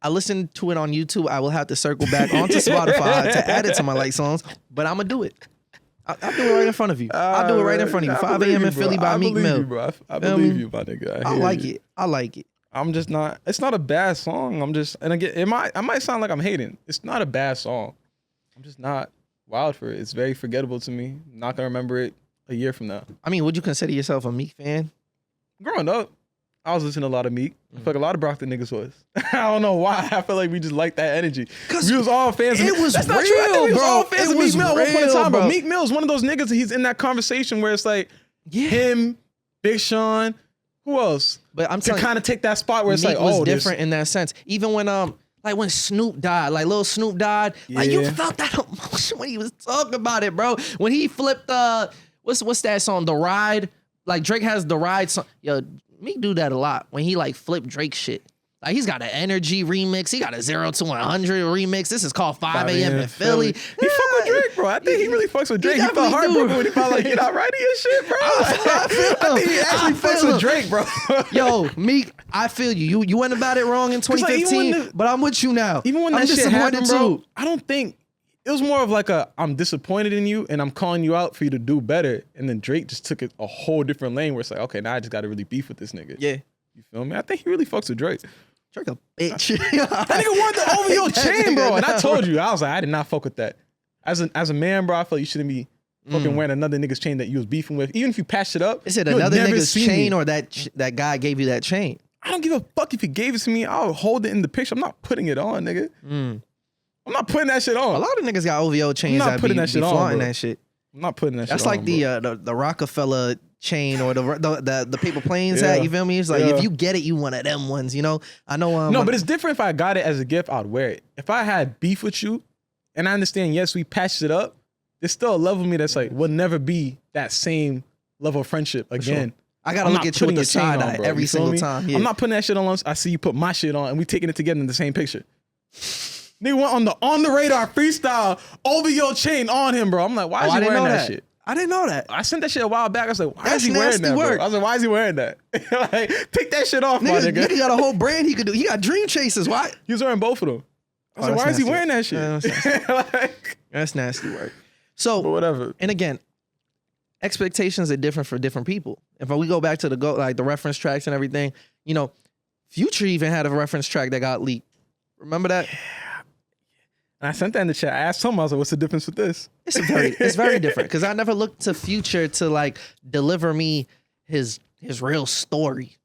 I listened to it on YouTube. I will have to circle back onto Spotify to add it to my like songs, but I'm gonna do it. I'll do it right in front of you. I'll do it right in front of you. 5 a.m. in Philly by Meek Mill. I believe you, my nigga. I like it. I like it. I'm just not. It's not a bad song. And again, I might sound like I'm hating. It's not a bad song. I'm just not wild for it. It's very forgettable to me. I'm not gonna remember it a year from now. I mean, would you consider yourself a Meek fan? Growing up, I was listening to a lot of Meek. I feel like a lot of Brockton niggas was. I don't know why. I feel like we just like that energy. We was all fans of Meek. It was That's real, not true. I think we was bro. all fans of Meek Mill at one point in time, bro. But Meek Mill is one of those niggas. He's in that conversation where it's like him, Big Sean, who else? But I'm telling to kind of take that spot where it's Meek like, was different in that sense. Even when like when Snoop died, like Lil Snoop died, like you felt that emotion when he was talking about it, bro. When he flipped what's that song, The Ride? Like Drake has The Ride song. Yo, Meek do that a lot when he like flipped Drake shit. Like he's got an Energy remix. He got a 0 to 100 remix. This is called 5 a.m. in Philly. He fuck with Drake, bro. I think he really fucks with Drake. He felt heartbroken when he felt like you're not writing his shit, bro. I think he actually fucks with Drake, bro. Yo, Meek, I feel you. You went about it wrong in 2015, but I'm with you now. Even when that shit happened, bro, I don't think it was more of like I'm disappointed in you and I'm calling you out for you to do better. And then Drake just took it a whole different lane where it's like, okay, now I just got to really beef with this nigga. Yeah. You feel me? I think he really fucks with Drake. Drake a bitch. That nigga wore the OVO chain, bro. And I told you, I was like, I did not fuck with that. As a man, bro, I feel like you shouldn't be fucking wearing another nigga's chain that you was beefing with. Even if you patched it up. Is it another nigga's chain or that guy gave you that chain? I don't give a fuck if he gave it to me. I'll hold it in the picture. I'm not putting it on, nigga. I'm not putting that shit on. A lot of niggas got OVO chains that be flaunting that shit. I'm not putting that shit on. That's like the Rockefeller chain or the paper planes hat, you feel me? It's like if you get it, you one of them ones, you know? I know no, but it's different if I got it as a gift, I'd wear it. If I had beef with you, and I understand, yes, we patched it up, there's still a level of me that's like, will never be that same level of friendship again. Sure. I gotta look at you with the side eye every single time. Yeah. I'm not putting that shit on unless I see you put my shit on and we taking it together in the same picture. Nigga went on the radar freestyle over your chain on him, bro. I'm like, why is he wearing that shit? I didn't know that. I sent that shit a while back. I was like, why is he wearing that, bro? I was like, why is he wearing that? Like, take that shit off, my nigga. Nigga got a whole brand he could do. He got Dream Chasers. Why? He was wearing both of them. I was like, why is he wearing that shit? That's nasty work. So, but whatever. And again, expectations are different for different people. If we go back to the reference tracks and everything, you know, Future even had a reference track that got leaked. Remember that? Yeah. And I sent that in the chat. I asked someone, I was like, what's the difference with this? It's very different because I never looked to Future to like deliver me his real story.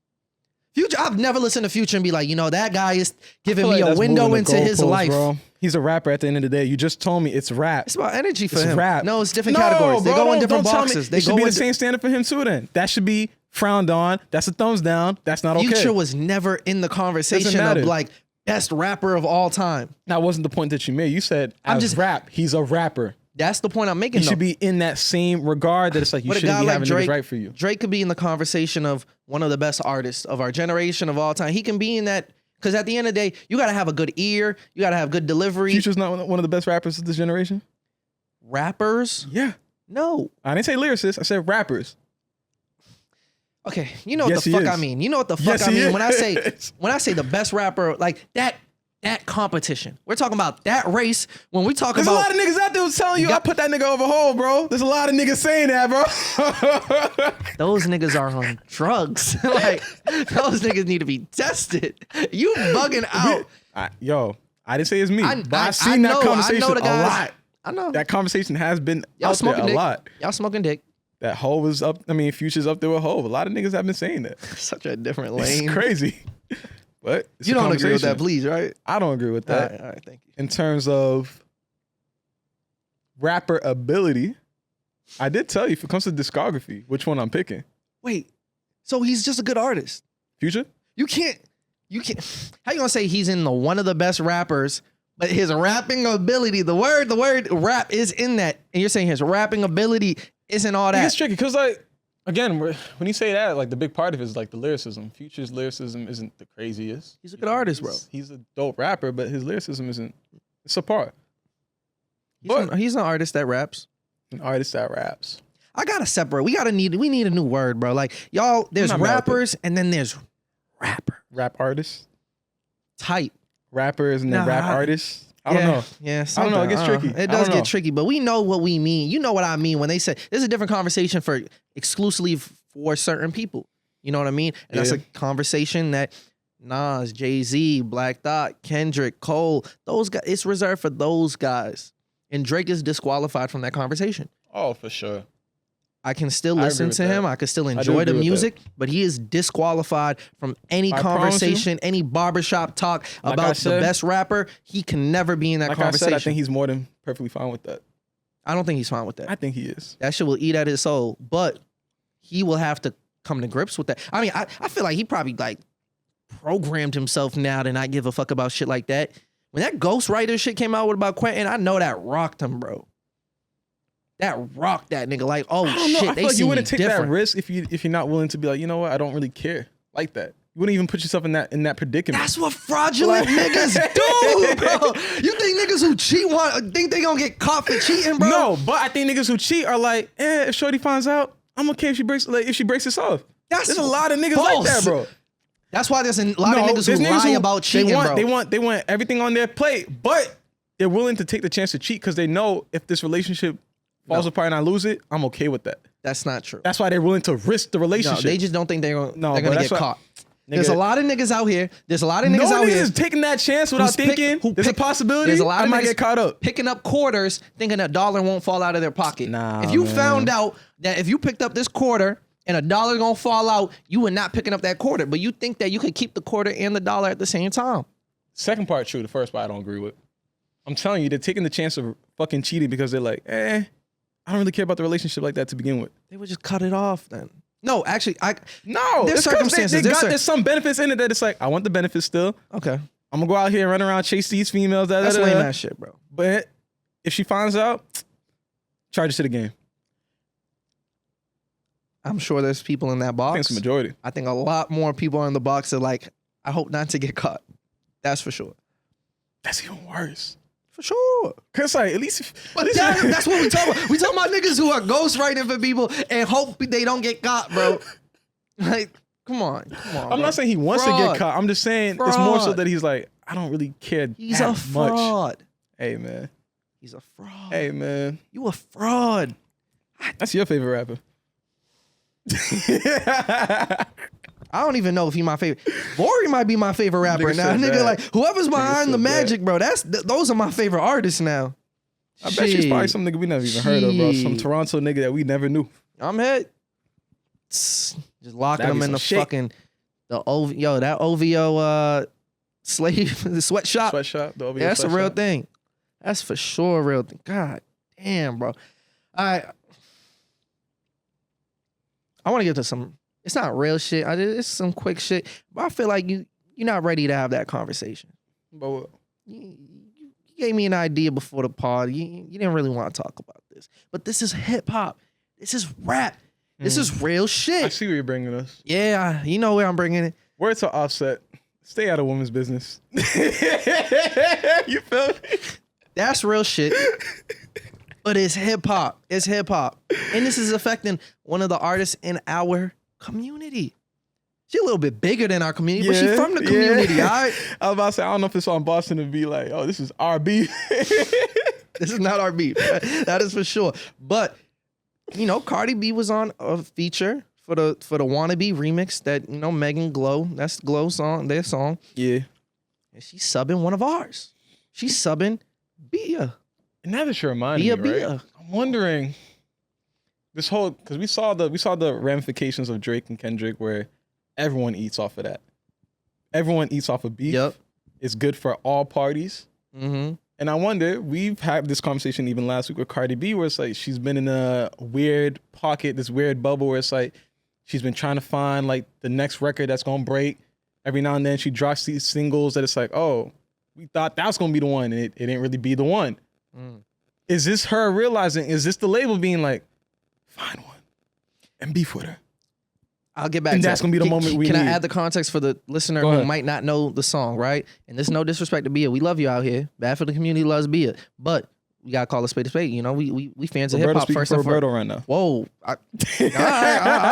Future, I've never listened to Future and be like, you know, that guy is giving me a window into his life. Bro. He's a rapper at the end of the day. You just told me it's rap. It's about energy for him. Rap. No, it's different categories. They go in different boxes. They should be the same standard for him too then. That should be frowned on. That's a thumbs down. That's not okay. Future was never in the conversation of like best rapper of all time. That wasn't the point that you made. You said rap, he's a rapper. That's the point I'm making. He should be in that same regard that it's like you shouldn't be having niggas right for you. Drake could be in the conversation of one of the best artists of our generation of all time. He can be in that because at the end of the day, you got to have a good ear. You got to have good delivery. Future's not one of the best rappers of this generation? Rappers? Yeah. No. I didn't say lyricists. I said rappers. Okay, you know what the fuck I mean. You know what the fuck I mean when I say the best rapper, like that competition. We're talking about that race when we talk about. There's a lot of niggas out there who's telling you I put that nigga over Hov, bro. There's a lot of niggas saying that, bro. Those niggas are on drugs. Like those niggas need to be tested. You bugging out. I didn't say it's me, but I've seen that conversation a lot. I know. That conversation has been out there a lot. Y'all smoking dick. That Hov is up. I mean, Future's up there with Hov. A lot of niggas have been saying that. Such a different lane. It's crazy. But you don't agree with that, please, right? I don't agree with that. All right, thank you. In terms of rapper ability, I did tell you if it comes to discography, which one I'm picking. Wait, so he's just a good artist? Future? You can't. How you gonna say he's in one of the best rappers, but his rapping ability, the word rap is in that, and you're saying his rapping ability isn't all that? It's tricky because like. Again, when you say that, like the big part of it is like the lyricism. Future's lyricism isn't the craziest. He's a good artist, bro. He's a dope rapper, but his lyricism isn't. It's a part. He's an artist that raps. An artist that raps. I gotta separate. We need a new word, bro. Like y'all, there's rappers and then there's rapper. Rap artists. Type. Rappers and then rap artists. I don't know. Yeah, I don't know. It gets tricky. It does get tricky, but we know what we mean. You know what I mean when they say there's a different conversation for exclusively for certain people. You know what I mean? And that's a conversation that Nas, Jay-Z, Black Thought, Kendrick, Cole, those guys, it's reserved for those guys. And Drake is disqualified from that conversation. Oh, for sure. I can still listen to him. I can still enjoy the music, but he is disqualified from any conversation, any barbershop talk about the best rapper. He can never be in that conversation. I think he's more than perfectly fine with that. I don't think he's fine with that. I think he is. That shit will eat at his soul, but he will have to come to grips with that. I mean, I feel like he probably like programmed himself now to not give a fuck about shit like that. When that Ghostwriter shit came out with about Quentin, I know that rocked him, bro. That rocked that nigga. Like, oh shit, I they feel like see you wouldn't take different. that risk if you're not willing to be like, you know what, I don't really care like that. You wouldn't even put yourself in that predicament. That's what fraudulent niggas do, bro. You think niggas who cheat think they gonna get caught for cheating, bro? No, but I think niggas who cheat are like, if Shorty finds out, I'm okay if she breaks this off. There's a lot of niggas like that, bro. That's why there's a lot of niggas who lie about cheating, bro. They want everything on their plate, but they're willing to take the chance to cheat because they know if this relationship falls apart and I lose it, I'm okay with that. That's not true. That's why they're willing to risk the relationship. No, they just don't think they're gonna get caught. Nigga, there's a lot of niggas out here. There's a lot of niggas out here. No niggas taking that chance without thinking. There's a possibility. There's a lot of I might get caught up. Picking up quarters, thinking $1 won't fall out of their pocket. Nah, if you found out that if you picked up this quarter and $1 gonna fall out, you were not picking up that quarter. But you think that you could keep the quarter and the $1 at the same time. Second part true. The first part I don't agree with. I'm telling you, they're taking the chance of fucking cheating because they're like, I don't really care about the relationship like that to begin with. They would just cut it off then. No, actually, there's circumstances. There's some benefits in it that it's like, I want the benefits still. Okay. I'm gonna go out here and run around, chase these females. That's lame ass shit, bro. But if she finds out, charge it to the game. I'm sure there's people in that box. I think it's the majority. I think a lot more people are in the box are like, I hope not to get caught. That's for sure. That's even worse. For sure. Cause like, at least that's what we talk about. We talking about niggas who are ghostwriting for people and hope they don't get caught, bro. Like, come on. I'm not saying he wants to get caught. I'm just saying it's more so that he's like, I don't really care. He's a fraud. Much. Hey man. He's a fraud. Hey man. You a fraud. That's your favorite rapper. I don't even know if he my favorite. Vori might be my favorite rapper now. Nigga, like whoever's behind the magic, bro. Those are my favorite artists now. I bet she's probably some nigga we never even heard of, bro. Some Toronto nigga that we never knew. I'm hit. Just locking them in the fucking that OVO slave the sweatshop. Sweatshop. The OVO that's a real thing. That's for sure a real thing. God damn, bro. I want to get to some. It's not real shit. It's some quick shit. But I feel like you're not ready to have that conversation. But what? You gave me an idea before the pod. You didn't really want to talk about this. But this is hip hop. This is rap. This is real shit. I see where you're bringing us. Yeah, you know where I'm bringing it. Word to Offset. Stay out of women's business. You feel me? That's real shit. But it's hip hop. It's hip hop. And this is affecting one of the artists in our community. She a little bit bigger than our community, but she's from the community, all right? I was about to say, I don't know if it's on Boston to be like, oh, this is our beef. This is not our beef. That is for sure. But, Cardi B was on a feature for the Wannabe remix that, Megan Glow, that's Glow song, their song. Yeah. And she's subbing one of ours. She's subbing Bia. And now that you're reminding me, right? Bia. I'm wondering this whole, because we saw the ramifications of Drake and Kendrick where everyone eats off of that. Everyone eats off of beef. Yep. It's good for all parties. Mm-hmm. And I wonder, we've had this conversation even last week with Cardi B where it's like she's been in a weird pocket, this weird bubble where it's like she's been trying to find like the next record that's going to break. Every now and then she drops these singles that it's like, oh, we thought that was going to be the one. And it didn't really be the one. Mm. Is this her realizing, is this the label being like, find one and beef with her? I'll get back and to that's going to be the moment we need. Can I add the context for the listener who might not know the song, right? And there's no disrespect to Bia. We love you out here. Bad for the community loves Bia. But we got to call a spade a spade. We fans of hip-hop first and foremost. Right now. Whoa. I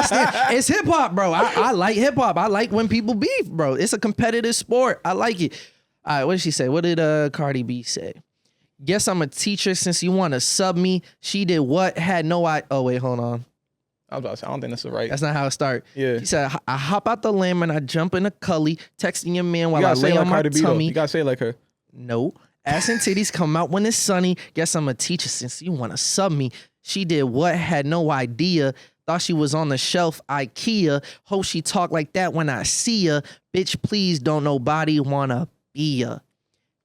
stand. It's hip-hop, bro. I like hip-hop. I like when people beef, bro. It's a competitive sport. I like it. All right, what did she say? What did Cardi B say? Guess I'm a teacher since you want to sub me. She did what? Had no idea. Oh, wait, hold on. I was about to say, I don't think that's right. That's not how it started. Yeah. She said, I hop out the lamb and I jump in a cully, texting your man while I lay on my tummy. You gotta say it like her. No. Ass and titties come out when it's sunny. Guess I'm a teacher since you want to sub me. She did what? Had no idea. Thought she was on the shelf, IKEA. Hope she talk like that when I see her. Bitch, please don't nobody wanna be ya.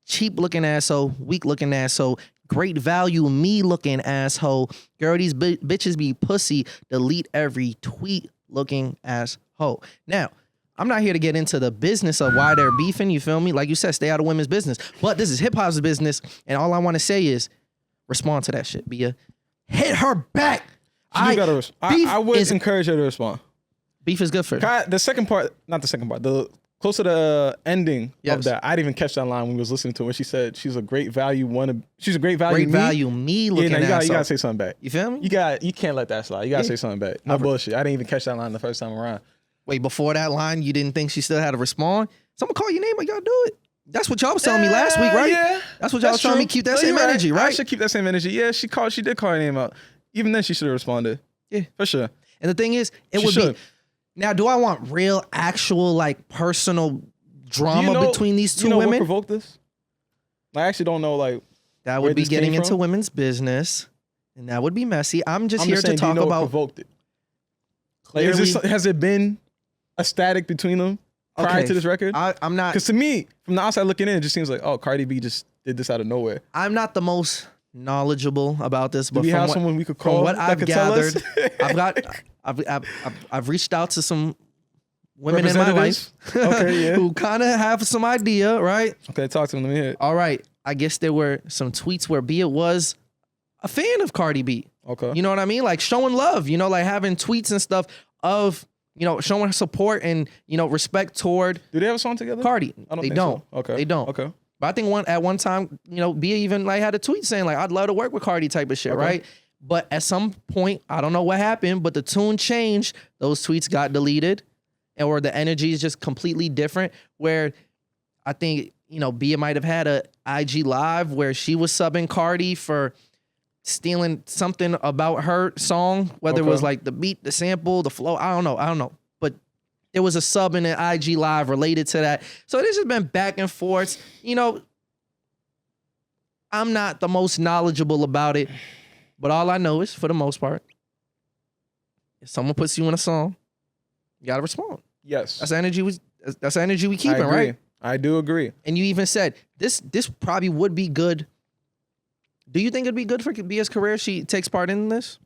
Cheap looking asshole, weak looking asshole. Great value, me looking asshole. Girl, these bitches be pussy. Delete every tweet looking asshole. Now, I'm not here to get into the business of why they're beefing. You feel me? Like you said, stay out of women's business. But this is hip hop's business, and all I want to say is respond to that shit. Bia, hit her back. I would encourage her to respond. Beef is good for her. The second part, not the second part. The close to the ending of that, I didn't even catch that line when we was listening to it. When she said she's a great value she's a great value. Great value me looking at. You gotta say something back. You feel me? You can't let that slide. You gotta say something back. No bullshit. I didn't even catch that line the first time around. Wait, before that line, you didn't think she still had to respond? Someone call your name, like y'all do it. That's what y'all was telling me last week, right? Yeah, that's what y'all was telling me. Keep that same energy, right? I should keep that same energy. Yeah, she did call her name out. Even then, she should have responded. Yeah, for sure. And the thing is, it would be. Now, do I want real, actual, like personal drama between these two women? What provoked this? I actually don't know. Like that would be getting into women's business, and that would be messy. I'm just here to talk about what provoked it. Like, has it been a static between them prior to this record? I'm not, because to me, from the outside looking in, it just seems like, oh, Cardi B just did this out of nowhere. I'm not the most knowledgeable about this, but do we have someone we could call? From what I've gathered, I've reached out to some women in my life who kind of have some idea, right? Okay, talk to them. Let me hear it. All right, I guess there were some tweets where Bia was a fan of Cardi B. Okay, you know what I mean? Like showing love, like having tweets and stuff of showing support and respect toward. Do they have a song together? Cardi, they don't. So. Okay, they don't. Okay. But I think at one time, Bia even like had a tweet saying like, I'd love to work with Cardi type of shit, right? But at some point, I don't know what happened, but the tune changed. Those tweets got deleted, or the energy is just completely different. Where I think, Bia might have had a IG live where she was subbing Cardi for stealing something about her song, whether it was like the beat, the sample, the flow. I don't know. But there was a sub in an IG live related to that. So this has been back and forth. I'm not the most knowledgeable about it, but all I know is, for the most part, if someone puts you in a song, you gotta respond. Yes. That's energy we keeping, right? I do agree. And you even said this probably would be good. Do you think it'd be good for Bia's career if she takes part in this?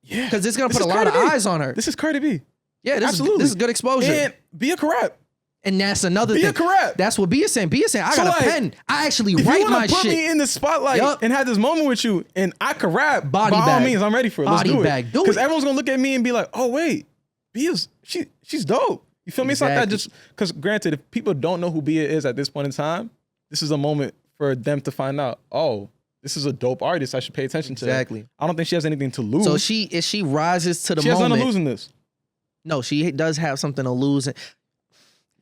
Yeah. Because it's gonna put a lot of eyes on her. This is Cardi B. Yeah, this is good exposure. And Bia correct. And that's another thing. Correct. That's what Bia's saying. Bia's saying, I got a pen. I actually write my shit. If you want to put me in the spotlight and have this moment with you, and I can rap, by all means, I'm ready for it. Let's do it. Because everyone's going to look at me and be like, oh, wait, Bia's, she's dope. You feel me? It's like that just, because granted, if people don't know who Bia is at this point in time, this is a moment for them to find out, oh, this is a dope artist. I should pay attention to. Exactly. I don't think she has anything to lose. So if she rises to the moment. She has nothing to lose in this. No, she does have something to lose.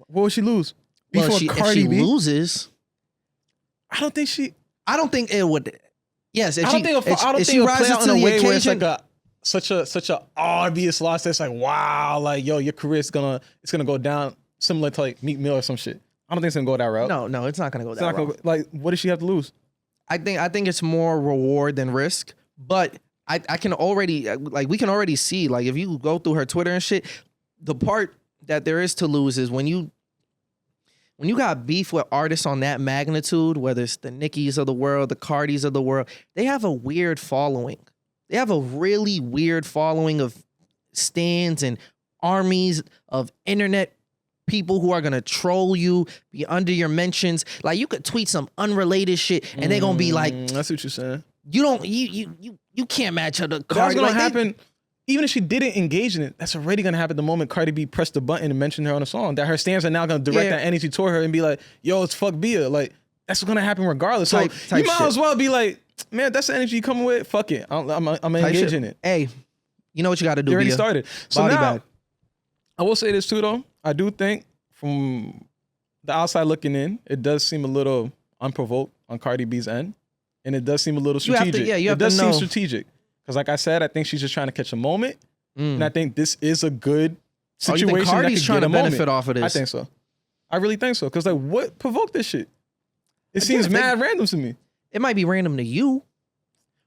What would she lose? Well, if she loses, I don't think it would. Yes, I don't think it would play out in a way where it's like such a obvious loss that's like, wow, like yo, your career is gonna go down similar to like Meek Mill or some shit. I don't think it's gonna go that route. No, it's not gonna go that route. Like, what does she have to lose? I think it's more reward than risk. But I can already we can already see, like, if you go through her Twitter and shit, the part that there is to lose is when you got beef with artists on that magnitude, whether it's the Nickis of the world, the Cardis of the world, they have a weird following. They have a really weird following of stans and armies of internet people who are gonna troll you, be under your mentions. Like, you could tweet some unrelated shit and they're gonna be like, that's what you're saying. You can't match her to Cardi. That's gonna happen. Even if she didn't engage in it, that's already gonna happen the moment Cardi B pressed the button and mentioned her on a song. That her stans are now gonna direct that energy toward her and be like, yo, it's fuck Bia. Like, that's gonna happen regardless. So you might as well be like, man, that's the energy you coming with. Fuck it. I'm gonna engage in it. Hey, you know what you gotta do. You already started. So Body now, bag. I will say this too though. I do think from the outside looking in, it does seem a little unprovoked on Cardi B's end. And it does seem a little strategic. It does seem strategic. Because like I said, I think she's just trying to catch a moment. And I think this is a good situation. You think Cardi's trying to benefit off of this? I think so. I really think so. Because like, what provoked this shit? It seems mad random to me. It might be random to you.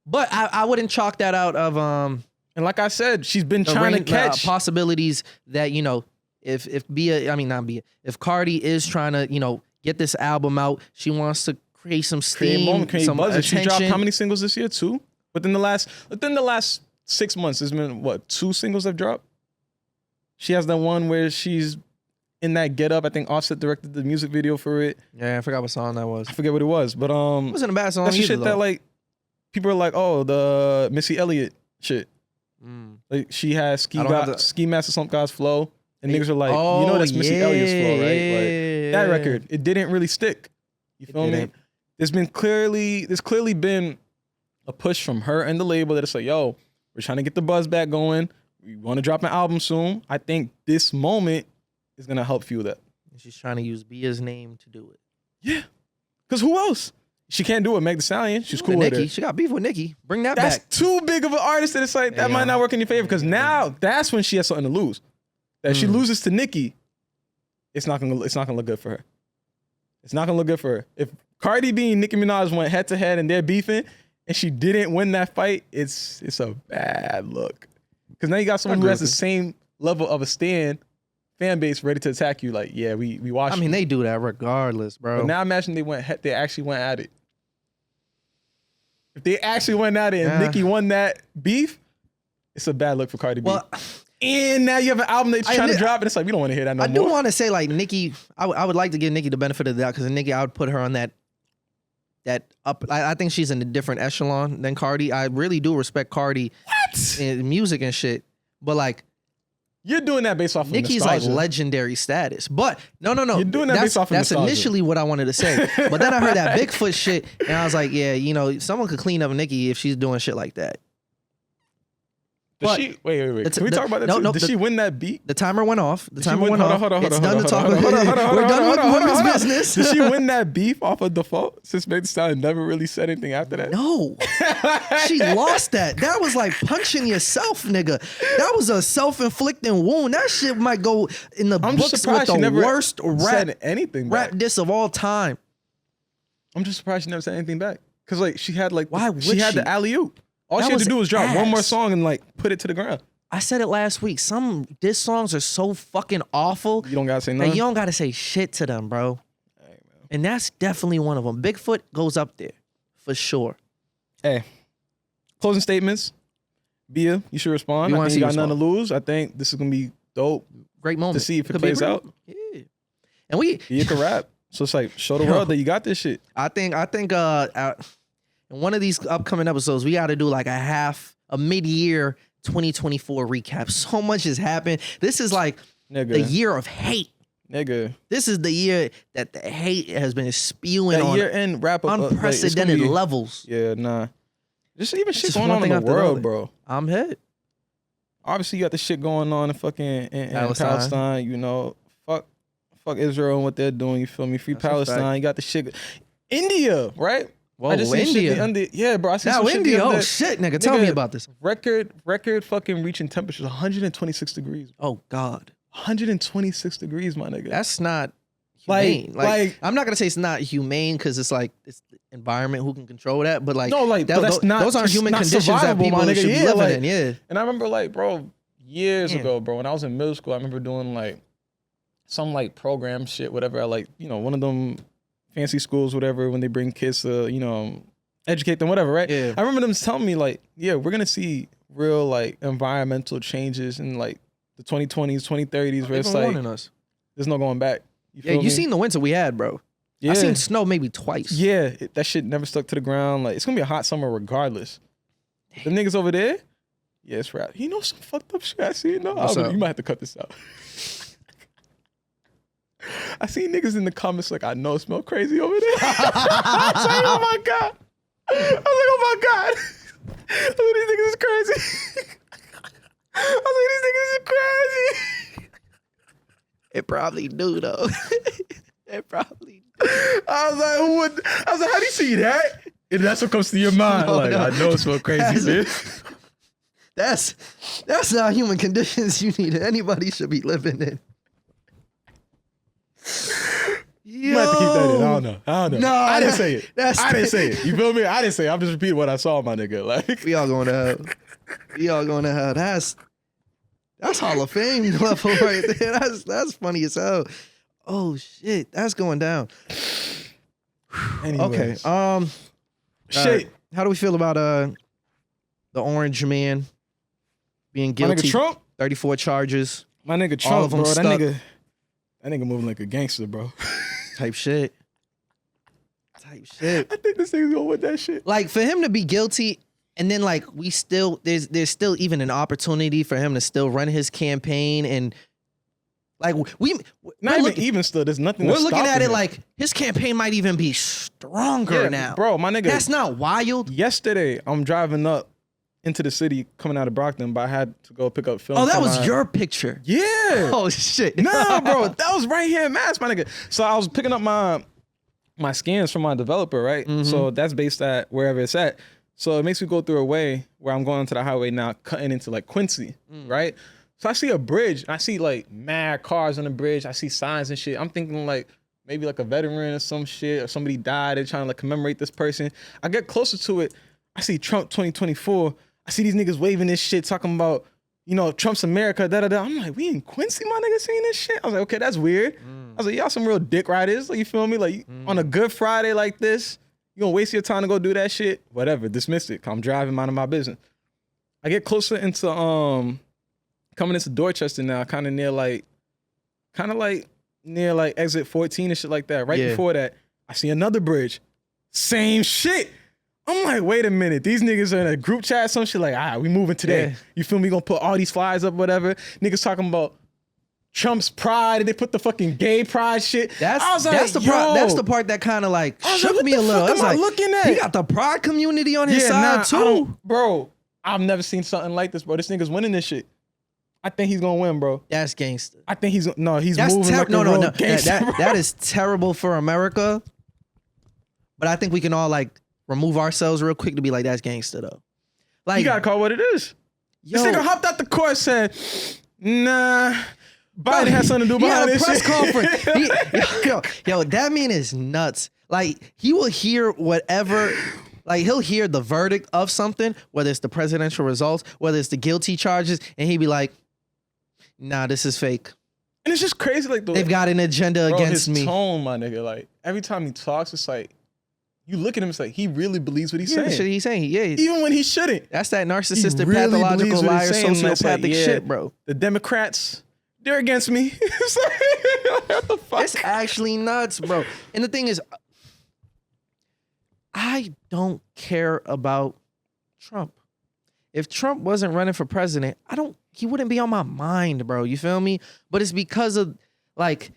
But I wouldn't chalk that out of... and like I said, she's been trying to catch... possibilities that, if Cardi is trying to, get this album out, she wants to create some steam, some attention. She dropped how many singles this year? 2? Within the last 6 months, there's been, 2 singles have dropped? She has that one where she's in that Get Up. I think Offset directed the music video for it. Yeah, I forgot what song that was. I forget what it was, but it wasn't a bad song. That's the shit though. that like people are like, oh, the Missy Elliott shit. Like she has Ski Mask or Slump God's flow, and niggas are like, you know, that's Missy Elliott's flow, right? Like that record, it didn't really stick. You feel me? There's clearly been a push from her and the label that it's like, yo, we're trying to get the buzz back going. We want to drop an album soon. I think this moment is gonna help fuel that. She's trying to use Bia's name to do it. Yeah, because who else? She can't do it. Meg Thee Stallion. She's cool with her. She got beef with Nicki. Bring that back. That's too big of an artist that it's like that might not work in your favor. Because now that's when she has something to lose. That if she loses to Nicki, it's not gonna look good for her. It's not gonna look good for her. If Cardi B and Nicki Minaj went head to head and they're beefing, and she didn't win that fight, it's a bad look. Because now you got someone who has the same level of a fan base ready to attack you. Like, yeah, we watch. I mean, they do that regardless, bro. But now imagine they actually went at it. If they actually went at it and Nicki won that beef, it's a bad look for Cardi B. Well, and now you have an album that you're trying to drop, and it's like, we don't want to hear that no more. I do want to say, like, Nicki, I would like to give Nicki the benefit of the doubt, because Nicki, I would put her on that up. I think she's in a different echelon than Cardi. I really do respect Cardi in music and shit. But, like, you're doing that based off of Nicki's nostalgia. Like legendary status. But no. You're doing that based off of nostalgia. That's initially what I wanted to say. But then I heard that Bigfoot shit, and I was like, yeah, you know, someone could clean up Nicki if she's doing shit like that. Wait. Can we talk about that too? Did she win that beat? The timer went off. It's done to talk. We're done with women's business. Did she win that beef off of default? Since Meg Thee Stallion never really said anything after that? No. She lost that. That was like punching yourself, nigga. That was a self-inflicting wound. That shit might go in the books with the worst rap diss of all time. I'm just surprised she never said anything back. Because like she had like the alley-oop. All she had to do was drop one more song and like put it to the ground. I said it last week. Some diss songs are so fucking awful. You don't gotta say nothing. You don't gotta say shit to them, bro. Hey, and that's definitely one of them. Bigfoot goes up there for sure. Hey, closing statements. Bia, you should respond. I think you got nothing to lose. I think this is gonna be dope. Great moment to see if it plays out. Yeah, and Bia can rap. So it's like show the world that you got this shit. I think. In one of these upcoming episodes, we got to do like a mid-year 2024 recap. So much has happened. This is like the year of hate. Nigga. This is the year that the hate has been spewing on year-end wrap up, unprecedented levels. Yeah, nah. Just even shit going on in the world, bro. I'm hit. Obviously, you got the shit going on in fucking in Palestine. You know, fuck Israel and what they're doing. You feel me? Free Palestine. You got the shit. India, right? Whoa, I just India. Yeah, bro. I see some India. Oh shit, nigga. Tell me about this. Record fucking reaching temperatures 126 degrees. Oh God. 126 degrees, my nigga. That's not humane. Like I'm not gonna say it's not humane because it's like it's the environment who can control that. But like those aren't human conditions that people should be living in. Yeah. And I remember like, bro, years ago, bro, when I was in middle school, I remember doing like some like program shit, whatever. Like, you know, one of them fancy schools, whatever, when they bring kids to, you know, educate them, whatever, right? Yeah. I remember them telling me, like, yeah, we're going to see real, like, environmental changes in, like, the 2020s, 2030s, where it's like, there's no going back. You seen the winter we had, bro. Yeah. I seen snow maybe twice. Yeah, that shit never stuck to the ground. Like, it's going to be a hot summer regardless. The niggas over there, yeah, it's rap. You know some fucked up shit I see? No, you might have to cut this out. I see niggas in the comments like, I know it smell crazy over there. I was like, oh my God. I was like, these niggas is crazy. It probably do though. It probably do. I was like, how do you see that? And that's what comes to your mind. I know it smells crazy, bitch. That's not human conditions anybody should be living in. You might have to keep that in. I don't know. No, I didn't say it. I didn't say it. You feel me? I didn't say it. I'm just repeating what I saw, my nigga. Like, we all going to hell. That's Hall of Fame level right there. That's funny as hell. Oh shit, that's going down. Anyways. Okay. Shit. How do we feel about the orange man being guilty? Trump? 34 charges. My nigga Trump, bro. That nigga moving like a gangster, bro. Type shit. I think this nigga's gonna win that shit. Like for him to be guilty, and then like there's still even an opportunity for him to still run his campaign, and like even still, there's nothing. We're looking at it like his campaign might even be stronger now, bro. My nigga, that's not wild. Yesterday, I'm driving up into the city coming out of Brockton, but I had to go pick up film. Oh, that was your picture. Yeah. Oh shit. Nah, bro, that was right here in Mass, my nigga. So I was picking up my scans from my developer, right? Mm-hmm. So that's based at wherever it's at. So it makes me go through a way where I'm going onto the highway now, cutting into like Quincy, right? So I see a bridge. I see like mad cars on the bridge. I see signs and shit. I'm thinking like maybe like a veteran or some shit, or somebody died. They're trying to like commemorate this person. I get closer to it. I see Trump 2024. I see these niggas waving this shit, talking about, you know, Trump's America, da-da-da. I'm like, we in Quincy, my niggas seeing this shit? I was like, okay, that's weird. I was like, y'all some real dick riders. Like, you feel me? Like, on a good Friday like this, you gonna waste your time to go do that shit? Whatever, dismiss it. I'm driving, minding my business. I get closer into, coming into Dorchester now, kind of near exit 14 and shit like that. Right before that, I see another bridge. Same shit. I'm like, wait a minute. These niggas are in a group chat, some shit like, all right, we moving today. Yeah. You feel me? Gonna put all these flyers up, whatever. Niggas talking about Trump's pride, and they put the fucking gay pride shit. That's the part that kind of like shook me a little. I was like, looking at? He got the pride community on his side too. Bro, I've never seen something like this, bro. This nigga's winning this shit. I think he's gonna win, bro. That's gangster. I think he's moving like a real gangster. That is terrible for America. But I think we can all like remove ourselves real quick to be like, that's gangster though. Like, you gotta call what it is. This nigga hopped out the court, said, nah, Biden has something to do behind this shit. He had a press conference. Yo, that man is nuts. Like, he will hear whatever, like he'll hear the verdict of something, whether it's the presidential results, whether it's the guilty charges, and he'd be like, nah, this is fake. And it's just crazy, like they've got an agenda against me. His tone, my nigga, like every time he talks, it's like, you look at him, it's like he really believes what he's saying. Shit he's saying, even when he shouldn't. That's that narcissistic, really pathological liar, sociopathic shit, bro. The Democrats, they're against me. It's like, what the fuck? It's actually nuts, bro. And the thing is, I don't care about Trump. If Trump wasn't running for president, he wouldn't be on my mind, bro. You feel me? But it's because of like,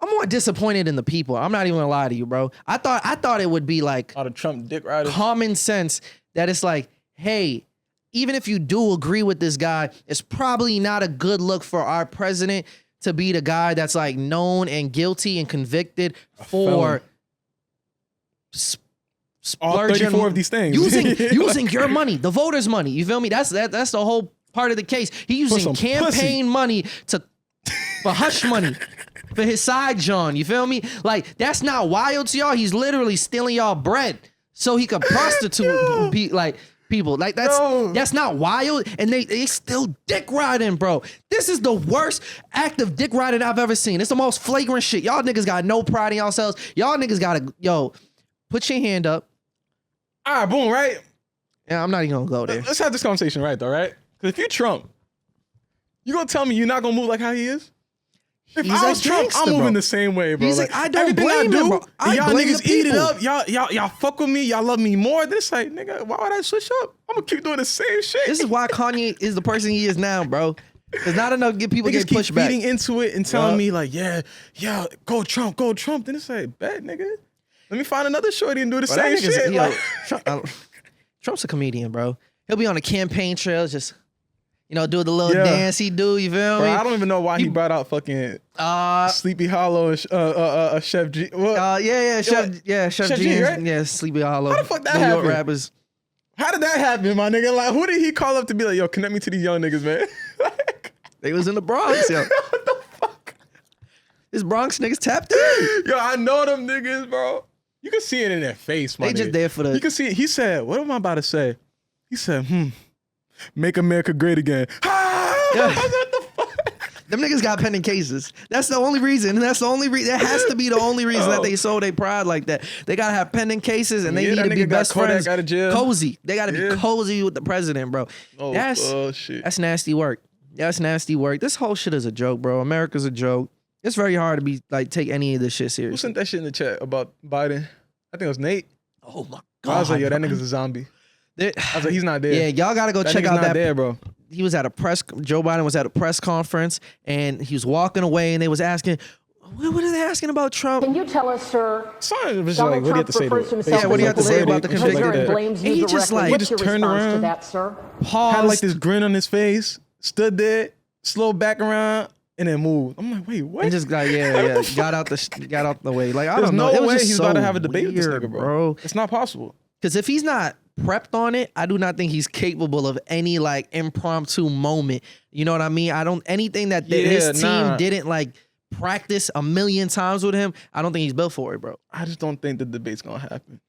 I'm more disappointed in the people. I'm not even gonna lie to you, bro. I thought it would be like all the Trump dick riders. Common sense that it's like, hey, even if you do agree with this guy, it's probably not a good look for our president to be the guy that's like known and guilty and convicted for all 34 of these things. using your money, the voters' money. You feel me? That's the whole part of the case. He using campaign money for hush money. For his side John, you feel me? Like, that's not wild to y'all. He's literally stealing y'all bread so he could prostitute people. Like, that's not wild. And they still dick riding, bro. This is the worst act of dick riding I've ever seen. It's the most flagrant shit. Y'all niggas got no pride in yourselves. Y'all niggas gotta, put your hand up. All right, boom, right? Yeah, I'm not even gonna go there. Let's have this conversation right though, right? Because if you're Trump, you gonna tell me you're not gonna move like how he is? If I was Trump, I'm moving the same way, bro. He's like, I don't blame him, bro. Y'all niggas eat it up. Y'all fuck with me. Y'all love me more. This like, nigga, why would I switch up? I'm gonna keep doing the same shit. This is why Kanye is the person he is now, bro. There's not enough people get pushed back. Feeding into it and telling me like, yeah, go Trump. Then it's like, bet, nigga. Let me find another shorty and do the same shit. Trump's a comedian, bro. He'll be on the campaign trail, just do the little dance he do. You feel me? I don't even know why he brought out fucking Sleepy Hollow and Chef G. Chef G, right? Yeah, Sleepy Hollow. How the fuck that happened? New York rappers. How did that happen, my nigga? Like, who did he call up to be like, yo, connect me to these young niggas, man? They was in the Bronx, yo. What the fuck? This Bronx niggas tapped in. Yo, I know them niggas, bro. You can see it in their face, my nigga. They just there for the... You can see it. He said, what am I about to say? He said, make America great again. Yeah. What the fuck? Them niggas got pending cases. That's the only reason. That has to be the only reason that they sold their pride like that. They gotta have pending cases and they need to be best friends. Out of jail. Cozy. They gotta be cozy with the president, bro. Shit. That's nasty work. That's nasty work. This whole shit is a joke, bro. America's a joke. It's very hard to be like take any of this shit seriously. Who sent that shit in the chat about Biden? I think it was Nate. Oh my God. I was like, yo, that nigga's a zombie. I was like, he's not there. Yeah, y'all gotta go check out that. There, bro. He was at Joe Biden was at a press conference and he was walking away and they was asking, what are they asking about Trump? Can you tell us, sir? Sorry, was like, what do you have to say to it? Yeah, what do you have to say about the conviction? And he just like, what's your turned response around, to that, sir? Paused, had like this grin on his face, stood there, slowed back around, and then moved. I'm like, wait, what? And just got got out the way. Like I There's don't know. no It was way just he's so about to have a debate weird, with this nigga, bro. It's not possible. Because if he's not prepped on it, I do not think he's capable of any like impromptu moment. You know what I mean? Anything that his team didn't like practice a million times with him, I don't think he's built for it, bro. I just don't think the debate's gonna happen.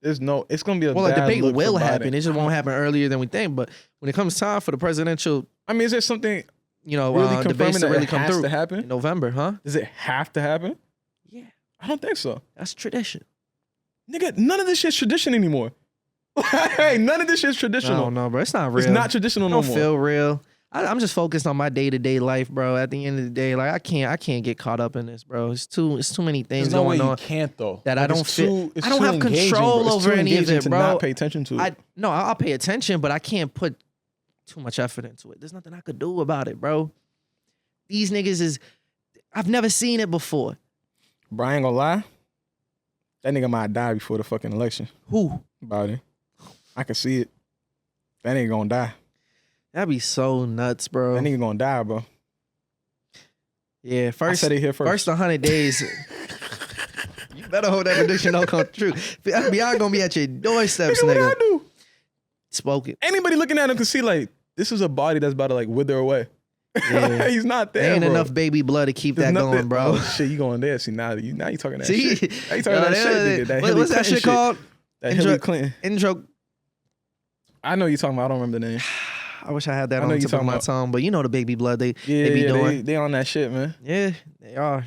It's gonna be a a debate look will for happen. Biden. It just won't happen earlier than we think. But when it comes time for the presidential, I mean, is there something really debates to that really it come has through to happen in November, huh? Does it have to happen? Yeah, I don't think so. that's tradition. Nigga, none of this shit's tradition anymore. Hey, none of this shit's traditional. No, bro, it's not real. It's not traditional no more. Don't feel real. I'm just focused on my day-to-day life, bro. At the end of the day, like I can't get caught up in this, bro. It's too many things going on. You can't though. That like, I don't feel. I don't have control over any of it, bro. Not pay attention to it. I'll pay attention, but I can't put too much effort into it. There's nothing I could do about it, bro. These niggas I've never seen it before. Bro, I ain't gonna lie. That nigga might die before the fucking election. Who? Biden. I can see it. That nigga gonna die. That'd be so nuts, bro. That nigga gonna die, bro. Yeah, I said it here first. First 100 days. You better hope that prediction don't come true. FBI gonna be at your doorsteps, nigga. What I do? Spoken. Anybody looking at him can see like this is a body that's about to like wither away. Yeah. He's not there. Ain't bro. enough baby blood to keep that going, bro. Oh, shit, you going there? See now you talking that see? Shit. Now you talking that shit, nigga. What's that shit called? That Hillary Clinton. Intro. I know you're talking about. I don't remember the name. I wish I had that on the tip of my tongue, but you know the baby blood they be doing. They on that shit, man. Yeah, they are.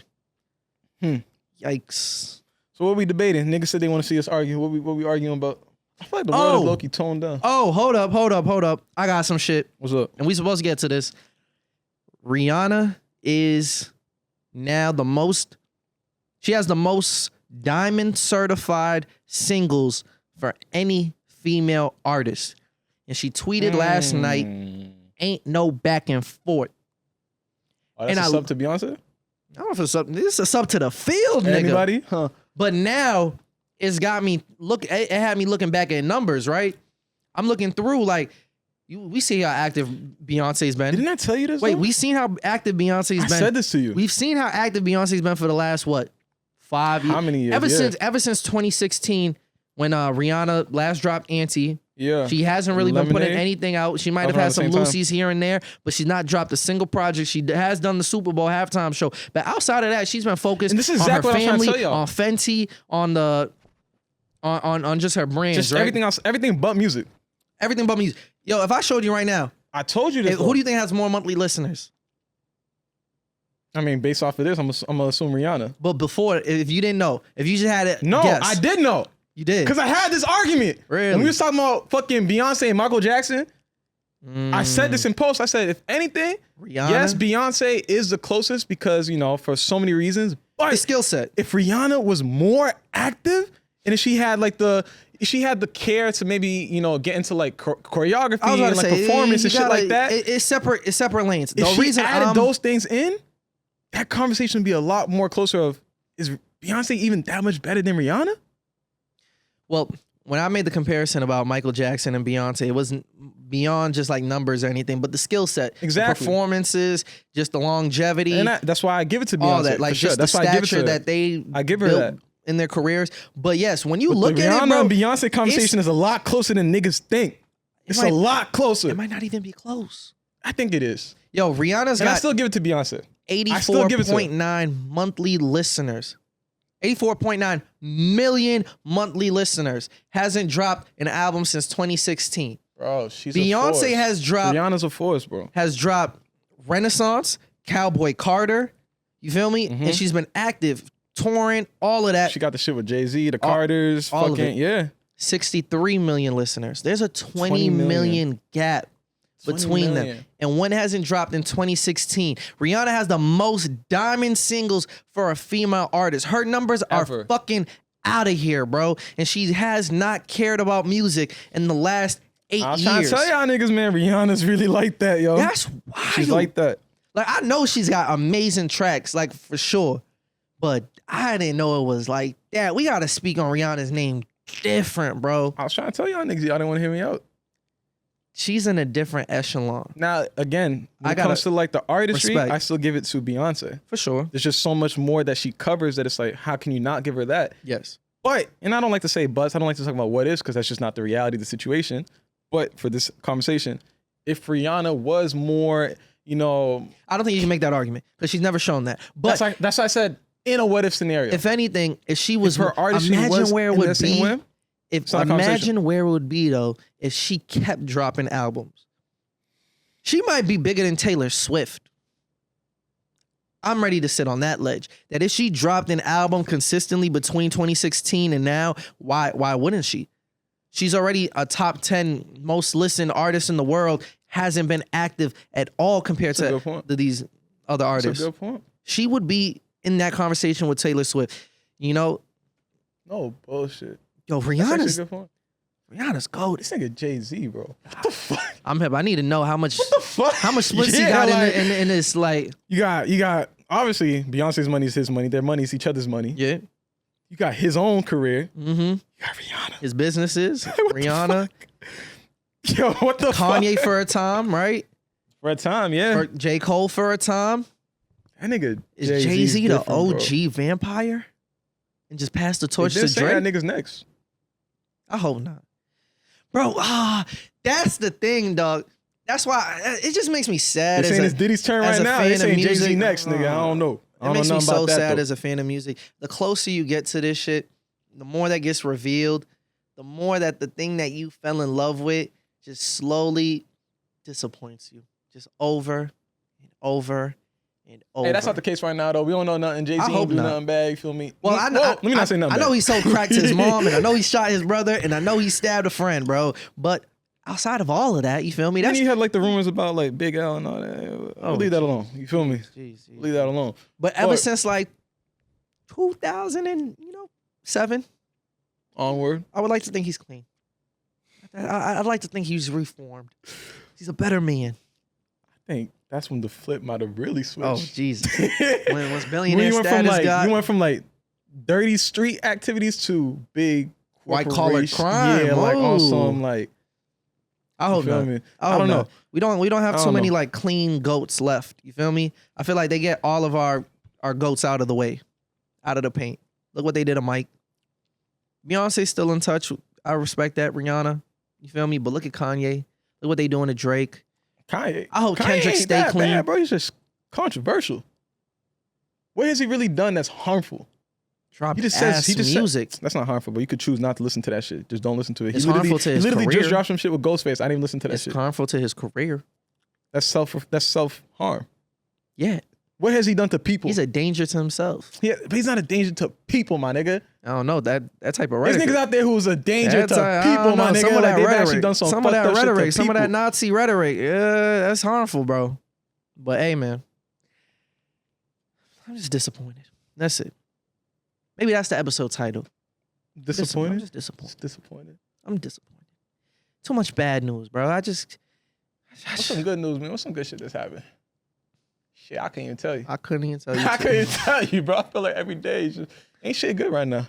Yikes. So what we debating? Niggas said they want to see us argue. What we arguing about? I feel like the word of Loki toned down. Oh, hold up. I got some shit. What's up? And we supposed to get to this. Rihanna is now she has the most diamond certified singles for any female artist. And she tweeted last night, ain't no back and forth. Oh, that's a sub to Beyonce? I don't know if it's something. This is a sub to the field, nigga. Anybody? Huh. But now it's got me it had me looking back at numbers, right? I'm looking through like we see how active Beyonce's been. Didn't I tell you this? Wait, we seen how active Beyonce's been. I said this to you. We've seen how active Beyonce's been for the last 5 years? How many years? Ever since 2016 when Rihanna last dropped Auntie. Yeah. She hasn't really been putting anything out. She might have had some loosies here and there, but she's not dropped a single project. She has done the Super Bowl halftime show. But outside of that, she's been focused this is on her exactly family, on Fenty, on just her brands. Just right? everything else, everything but music. Everything but music. Yo, if I showed you right now. I told you this. Who do you think has more monthly listeners? I mean, based off of this, I'm gonna assume Rihanna. But before, if you didn't know, if you just had it, no, guess. I did know. You did. Because I had this argument. Really? When we was talking about fucking Beyonce and Michael Jackson, I said this in post. I said, if anything, Rihanna? Yes, Beyonce is the closest because, for so many reasons. But the skill set. If Rihanna was more active and if she had the care to maybe, get into like choreography and like performance and shit like that. It's separate lanes. If she added those things in, that conversation would be a lot more closer of, is Beyonce even that much better than Rihanna? Well, when I made the comparison about Michael Jackson and Beyonce, it wasn't beyond just like numbers or anything, but the skill set, exactly, the performances, just the longevity, and that's why I give it to Beyonce. All that, like just the stature that they I give her built that in their careers. But yes, when you look the at Rihanna it, bro, and Beyonce conversation is a lot closer than niggas think. It's a lot closer. It might not even be close. I think it is. Yo, Rihanna's and got I still give it to Beyonce. 84.9 monthly listeners. 84.9 million monthly listeners. Hasn't dropped an album since 2016. Bro, she's Beyonce a force. has dropped. Rihanna's a force, bro. Has dropped Renaissance, Cowboy Carter. You feel me? And she's been active, touring, all of that. She got the shit with Jay-Z, the Carters, all fucking, of it. 63 million listeners. There's a 20 million gap between them. And one hasn't dropped in 2016. Rihanna has the most diamond singles for a female artist. Her numbers are fucking out of here, bro. And she has not cared about music in the last 8 years. I'm trying to tell y'all niggas, man, Rihanna's really like that, yo. That's wild. She's like that. Like, I know she's got amazing tracks, like, for sure. But I didn't know it was like that. We got to speak on Rihanna's name different, bro. I was trying to tell y'all niggas, y'all didn't want to hear me out. She's in a different echelon. Now, again, when it comes to like the artistry, respect. I still give it to Beyonce. For sure. There's just so much more that she covers that it's like, how can you not give her that? Yes. But, and I don't like to say buts, I don't like to talk about what is, because that's just not the reality of the situation. But for this conversation, if Rihanna was more, you know... I don't think you can make that argument, because she's never shown that. But that's why I said, in a what if scenario. If anything, if she was... If her artistry was where it would be... Way, imagine where it would be, though, if she kept dropping albums. She might be bigger than Taylor Swift. I'm ready to sit on that ledge. That if she dropped an album consistently between 2016 and now, why wouldn't she? She's already a top 10 most listened artist in the world, hasn't been active at all compared to these other artists. That's a good point. She would be in that conversation with Taylor Swift. You know? No bullshit. Yo, Rihanna's gold. This nigga Jay-Z, bro. What the fuck? I'm hip. I need to know how much. What the fuck? How much splits he got like, in this? Like, you got. Obviously, Beyonce's money is his money. Their money is each other's money. Yeah. You got his own career. Mm-hmm. You got Rihanna. His businesses. Rihanna. Yo, what the Kanye fuck? for a time, right? For a time, yeah. J. Cole for a time. That nigga is Jay-Z the OG vampire? And just pass the torch to Drake? That nigga's next. I hope not. Bro, that's the thing, dog. That's why it just makes me sad. They're saying it's Diddy's turn right now. They're saying Jay-Z next, nigga. I don't know. It makes me so sad as a fan of music. The closer you get to this shit, the more that gets revealed, the more that the thing that you fell in love with just slowly disappoints you. Just over and over and over. Hey, that's not the case right now, though. We don't know nothing. Jay-Z ain't do nothing bad, you feel me? Well, let me not say nothing I know he sold crack to his mom, and I know he shot his brother, and I know he stabbed a friend, bro. But outside of all of that, you feel me? Then you had like the rumors about like Big L and all that. I'll leave that alone. You feel me? Leave that alone. But ever since like 2007 onward, I would like to think he's clean. I'd like to think he's reformed. He's a better man. I think that's when the flip might have really switched. Oh, Jesus. when was billionaire status got... You went from like dirty street activities to big white collar crime. Yeah, like on some like... I hope not. I don't know. We don't have too many like clean goats left. You feel me? I feel like they get all of our goats out of the way, out of the paint. Look what they did to Mike. Beyonce's still in touch. I respect that. Rihanna, you feel me? But look at Kanye. Look what they doing to Drake. Kanye. I hope Kendrick stay clean. Bad, bro. He's just controversial. What has he really done that's harmful? He just says music. That's not harmful, but you could choose not to listen to that shit. Just don't listen to it. It's harmful to his career. He literally just dropped some shit with Ghostface. I didn't even listen to that shit. It's harmful to his career. That's self-harm. Yeah. What has he done to people? He's a danger to himself. Yeah, but he's not a danger to people, my nigga. I don't know that type of rhetoric. There's niggas out there who's a danger to people, my nigga. Some of that they've rhetoric. actually done some of that rhetoric. Some of that Nazi rhetoric. Yeah, that's harmful, bro. But hey, man, I'm just disappointed. That's it. Maybe that's the episode title. Disappointed? I'm just disappointed. Disappointed. I'm disappointed. Too much bad news, bro. What's some good news, man? What's some good shit that's happened? Shit, I can't even tell you. I couldn't even tell you. I couldn't even tell you, bro. I feel like every day is just, ain't shit good right now.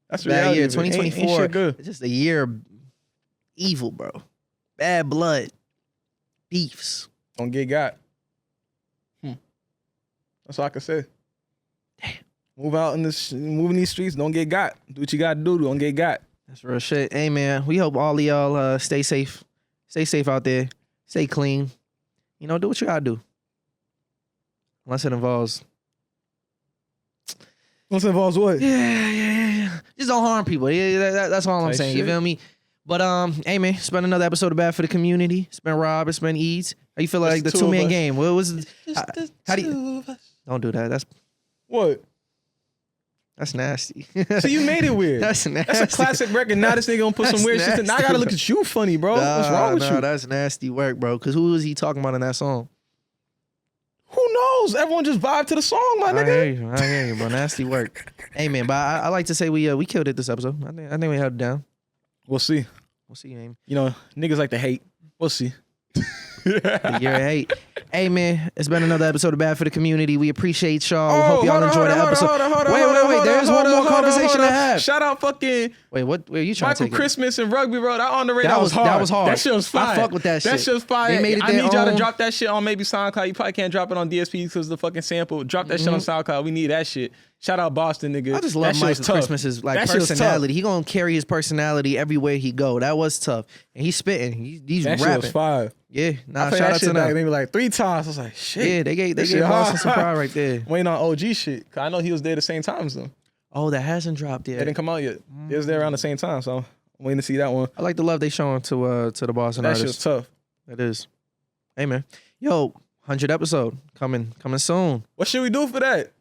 That's the reality. Year 2024. Ain't shit good. It's just a year of evil, bro. Bad blood. Beefs. Don't get got. That's all I can say. Damn. Move in these streets. Don't get got. Do what you got to do. Don't get got. That's real shit. Hey, man, we hope all of y'all stay safe. Stay safe out there. Stay clean. You know, do what you got to do. Unless it involves... Unless it involves what? Yeah. Just don't harm people. Yeah, that's all I'm saying. Shit. You feel me? But, hey, man, it's been another episode of Bad for the Community. It's been Rob. It's been Yves. How you feel like the two-man game? What was... How do you... Don't do that. That's... What? That's nasty. So you made it weird. That's nasty. That's a classic record. Now this nigga gonna put some weird shit in. Now I gotta look at you funny, bro. What's wrong with you? That's nasty work, bro. Because who was he talking about in that song? Who knows? Everyone just vibe to the song, my nigga. I hear you, bro. Nasty work. Hey, man, but I like to say we killed it this episode. I think we held it down. We'll see. We'll see, man. You know, niggas like to hate. We'll see. The year of hate. Hey, man, it's been another episode of Bad for the Community. We appreciate y'all. Hope y'all enjoyed the episode. Wait. There's one more conversation to have. Shout out fucking... Wait, what? Where are you trying Michael to take Christmas and Rugby, bro. That on the radio. That was hard. That shit was fire. I fuck with that shit. That shit was fire. They made it I need y'all own. to drop that shit on maybe SoundCloud. You probably can't drop it on DSP because the fucking sample. Drop that shit on SoundCloud. We need that shit. Shout out Boston, nigga. I just love Michael Christmas's like personality. He gonna carry his personality everywhere he go. That was tough, and he's spitting. He's that rapping. Shit was fire. Yeah, I shout out to them. Maybe like 3 times. I was like, shit. Yeah, they gave Boston some pride right there. Waiting on OG shit. Cause I know he was there the same time as them. Oh, that hasn't dropped yet. It didn't come out yet. It was there around the same time, so I'm waiting to see that one. I like the love they showing to the Boston artists. That shit's tough. It is. Hey man, yo, 100 episode coming soon. What should we do for that?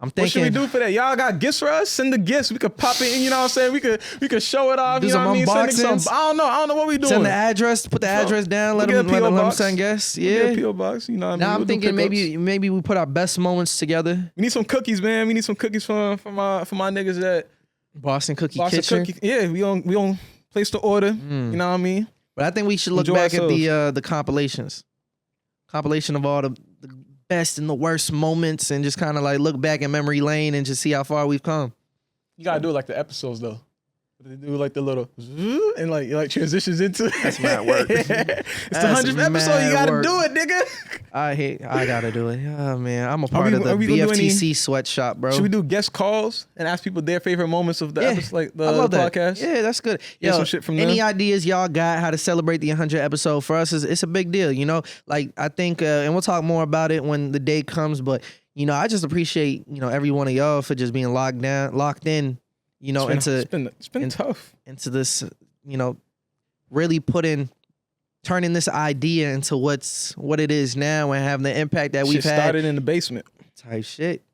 I'm thinking. What should we do for that? Y'all got gifts for us? Send the gifts. We could pop it in, you know what I'm saying? We could show it off. Do you know what I mean? Unboxings. I don't know what we doing. Send the address, put the address down, let them send guests. Yeah. Get a PO box, you know what I mean? Now I'm thinking maybe we put our best moments together. We need some cookies, man. We need some cookies for my niggas at Boston Kitchen. Yeah, we on place to order. You know what I mean? But I think we should look back at the compilations. Compilation of all the best and the worst moments and just kind of like look back in memory lane and just see how far we've come. You gotta do it like the episodes though. They do like the little and like transitions into it. That's mad work. It's the 100th episode. You gotta do it, nigga. I gotta do it. Oh man, I'm a part of the BFTC sweatshop, bro. Should we do guest calls and ask people their favorite moments of the episode, like the podcast? Yeah, that's good. Get some shit from them. Any ideas y'all got how to celebrate the 100th episode? For us, it's a big deal, you know. Like I think, and we'll talk more about it when the day comes. But you know, I just appreciate every one of y'all for just being locked in. It's been tough into this, really turning this idea into what it is now and having the impact that we've had. Started in the basement. Type shit.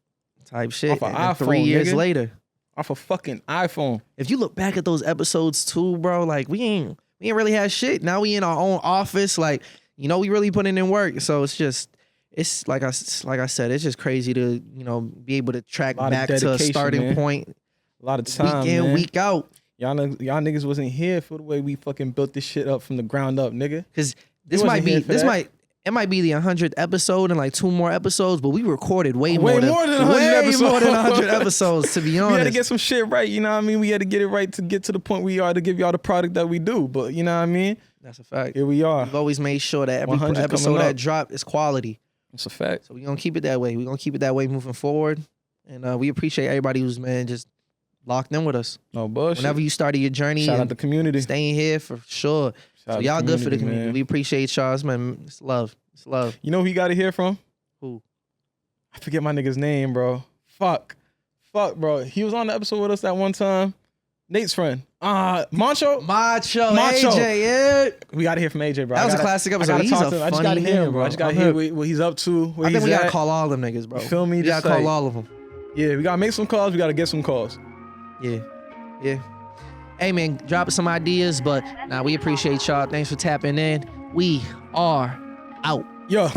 Off an iPhone, 3 years later. Off a fucking iPhone. If you look back at those episodes too, bro, like we ain't really had shit. Now we in our own office, like, we really putting in work. So it's like I said, it's just crazy to, be able to track back to a starting point. A lot of time, week in, man. week out. Y'all niggas wasn't here for the way we fucking built this shit up from the ground up, nigga. Because it might be the 100th episode and like 2 more episodes, but we recorded way more than 100 episodes, to be honest. We had to get some shit right, you know what I mean? We had to get it right to get to the point we are to give y'all the product that we do, but you know what I mean? That's a fact. Here we are. We've always made sure that every episode that dropped is quality. That's a fact. So we're going to keep it that way. We're going to keep it that way moving forward. And we appreciate everybody who's, just locked in with us. No bullshit. Whenever you started your journey. Shout out the community. Staying here for sure. So y'all good for the community. Man. We appreciate y'all. Man, it's love. It's love. You know who you got to hear from? Who? I forget my nigga's name, bro. Fuck, bro. He was on the episode with us that one time. Nate's friend. Macho, AJ, yeah. We got to hear from AJ, bro. That was a classic episode. He's a funny I just got to hear him, bro. I just got to hear what he's up to. I think we got to call all them niggas, bro. You feel me? We got to call all of them. Yeah, we got to make some calls. We got to get some calls. Yeah. Hey, man, drop some ideas, but we appreciate y'all. Thanks for tapping in. We are out. Yeah.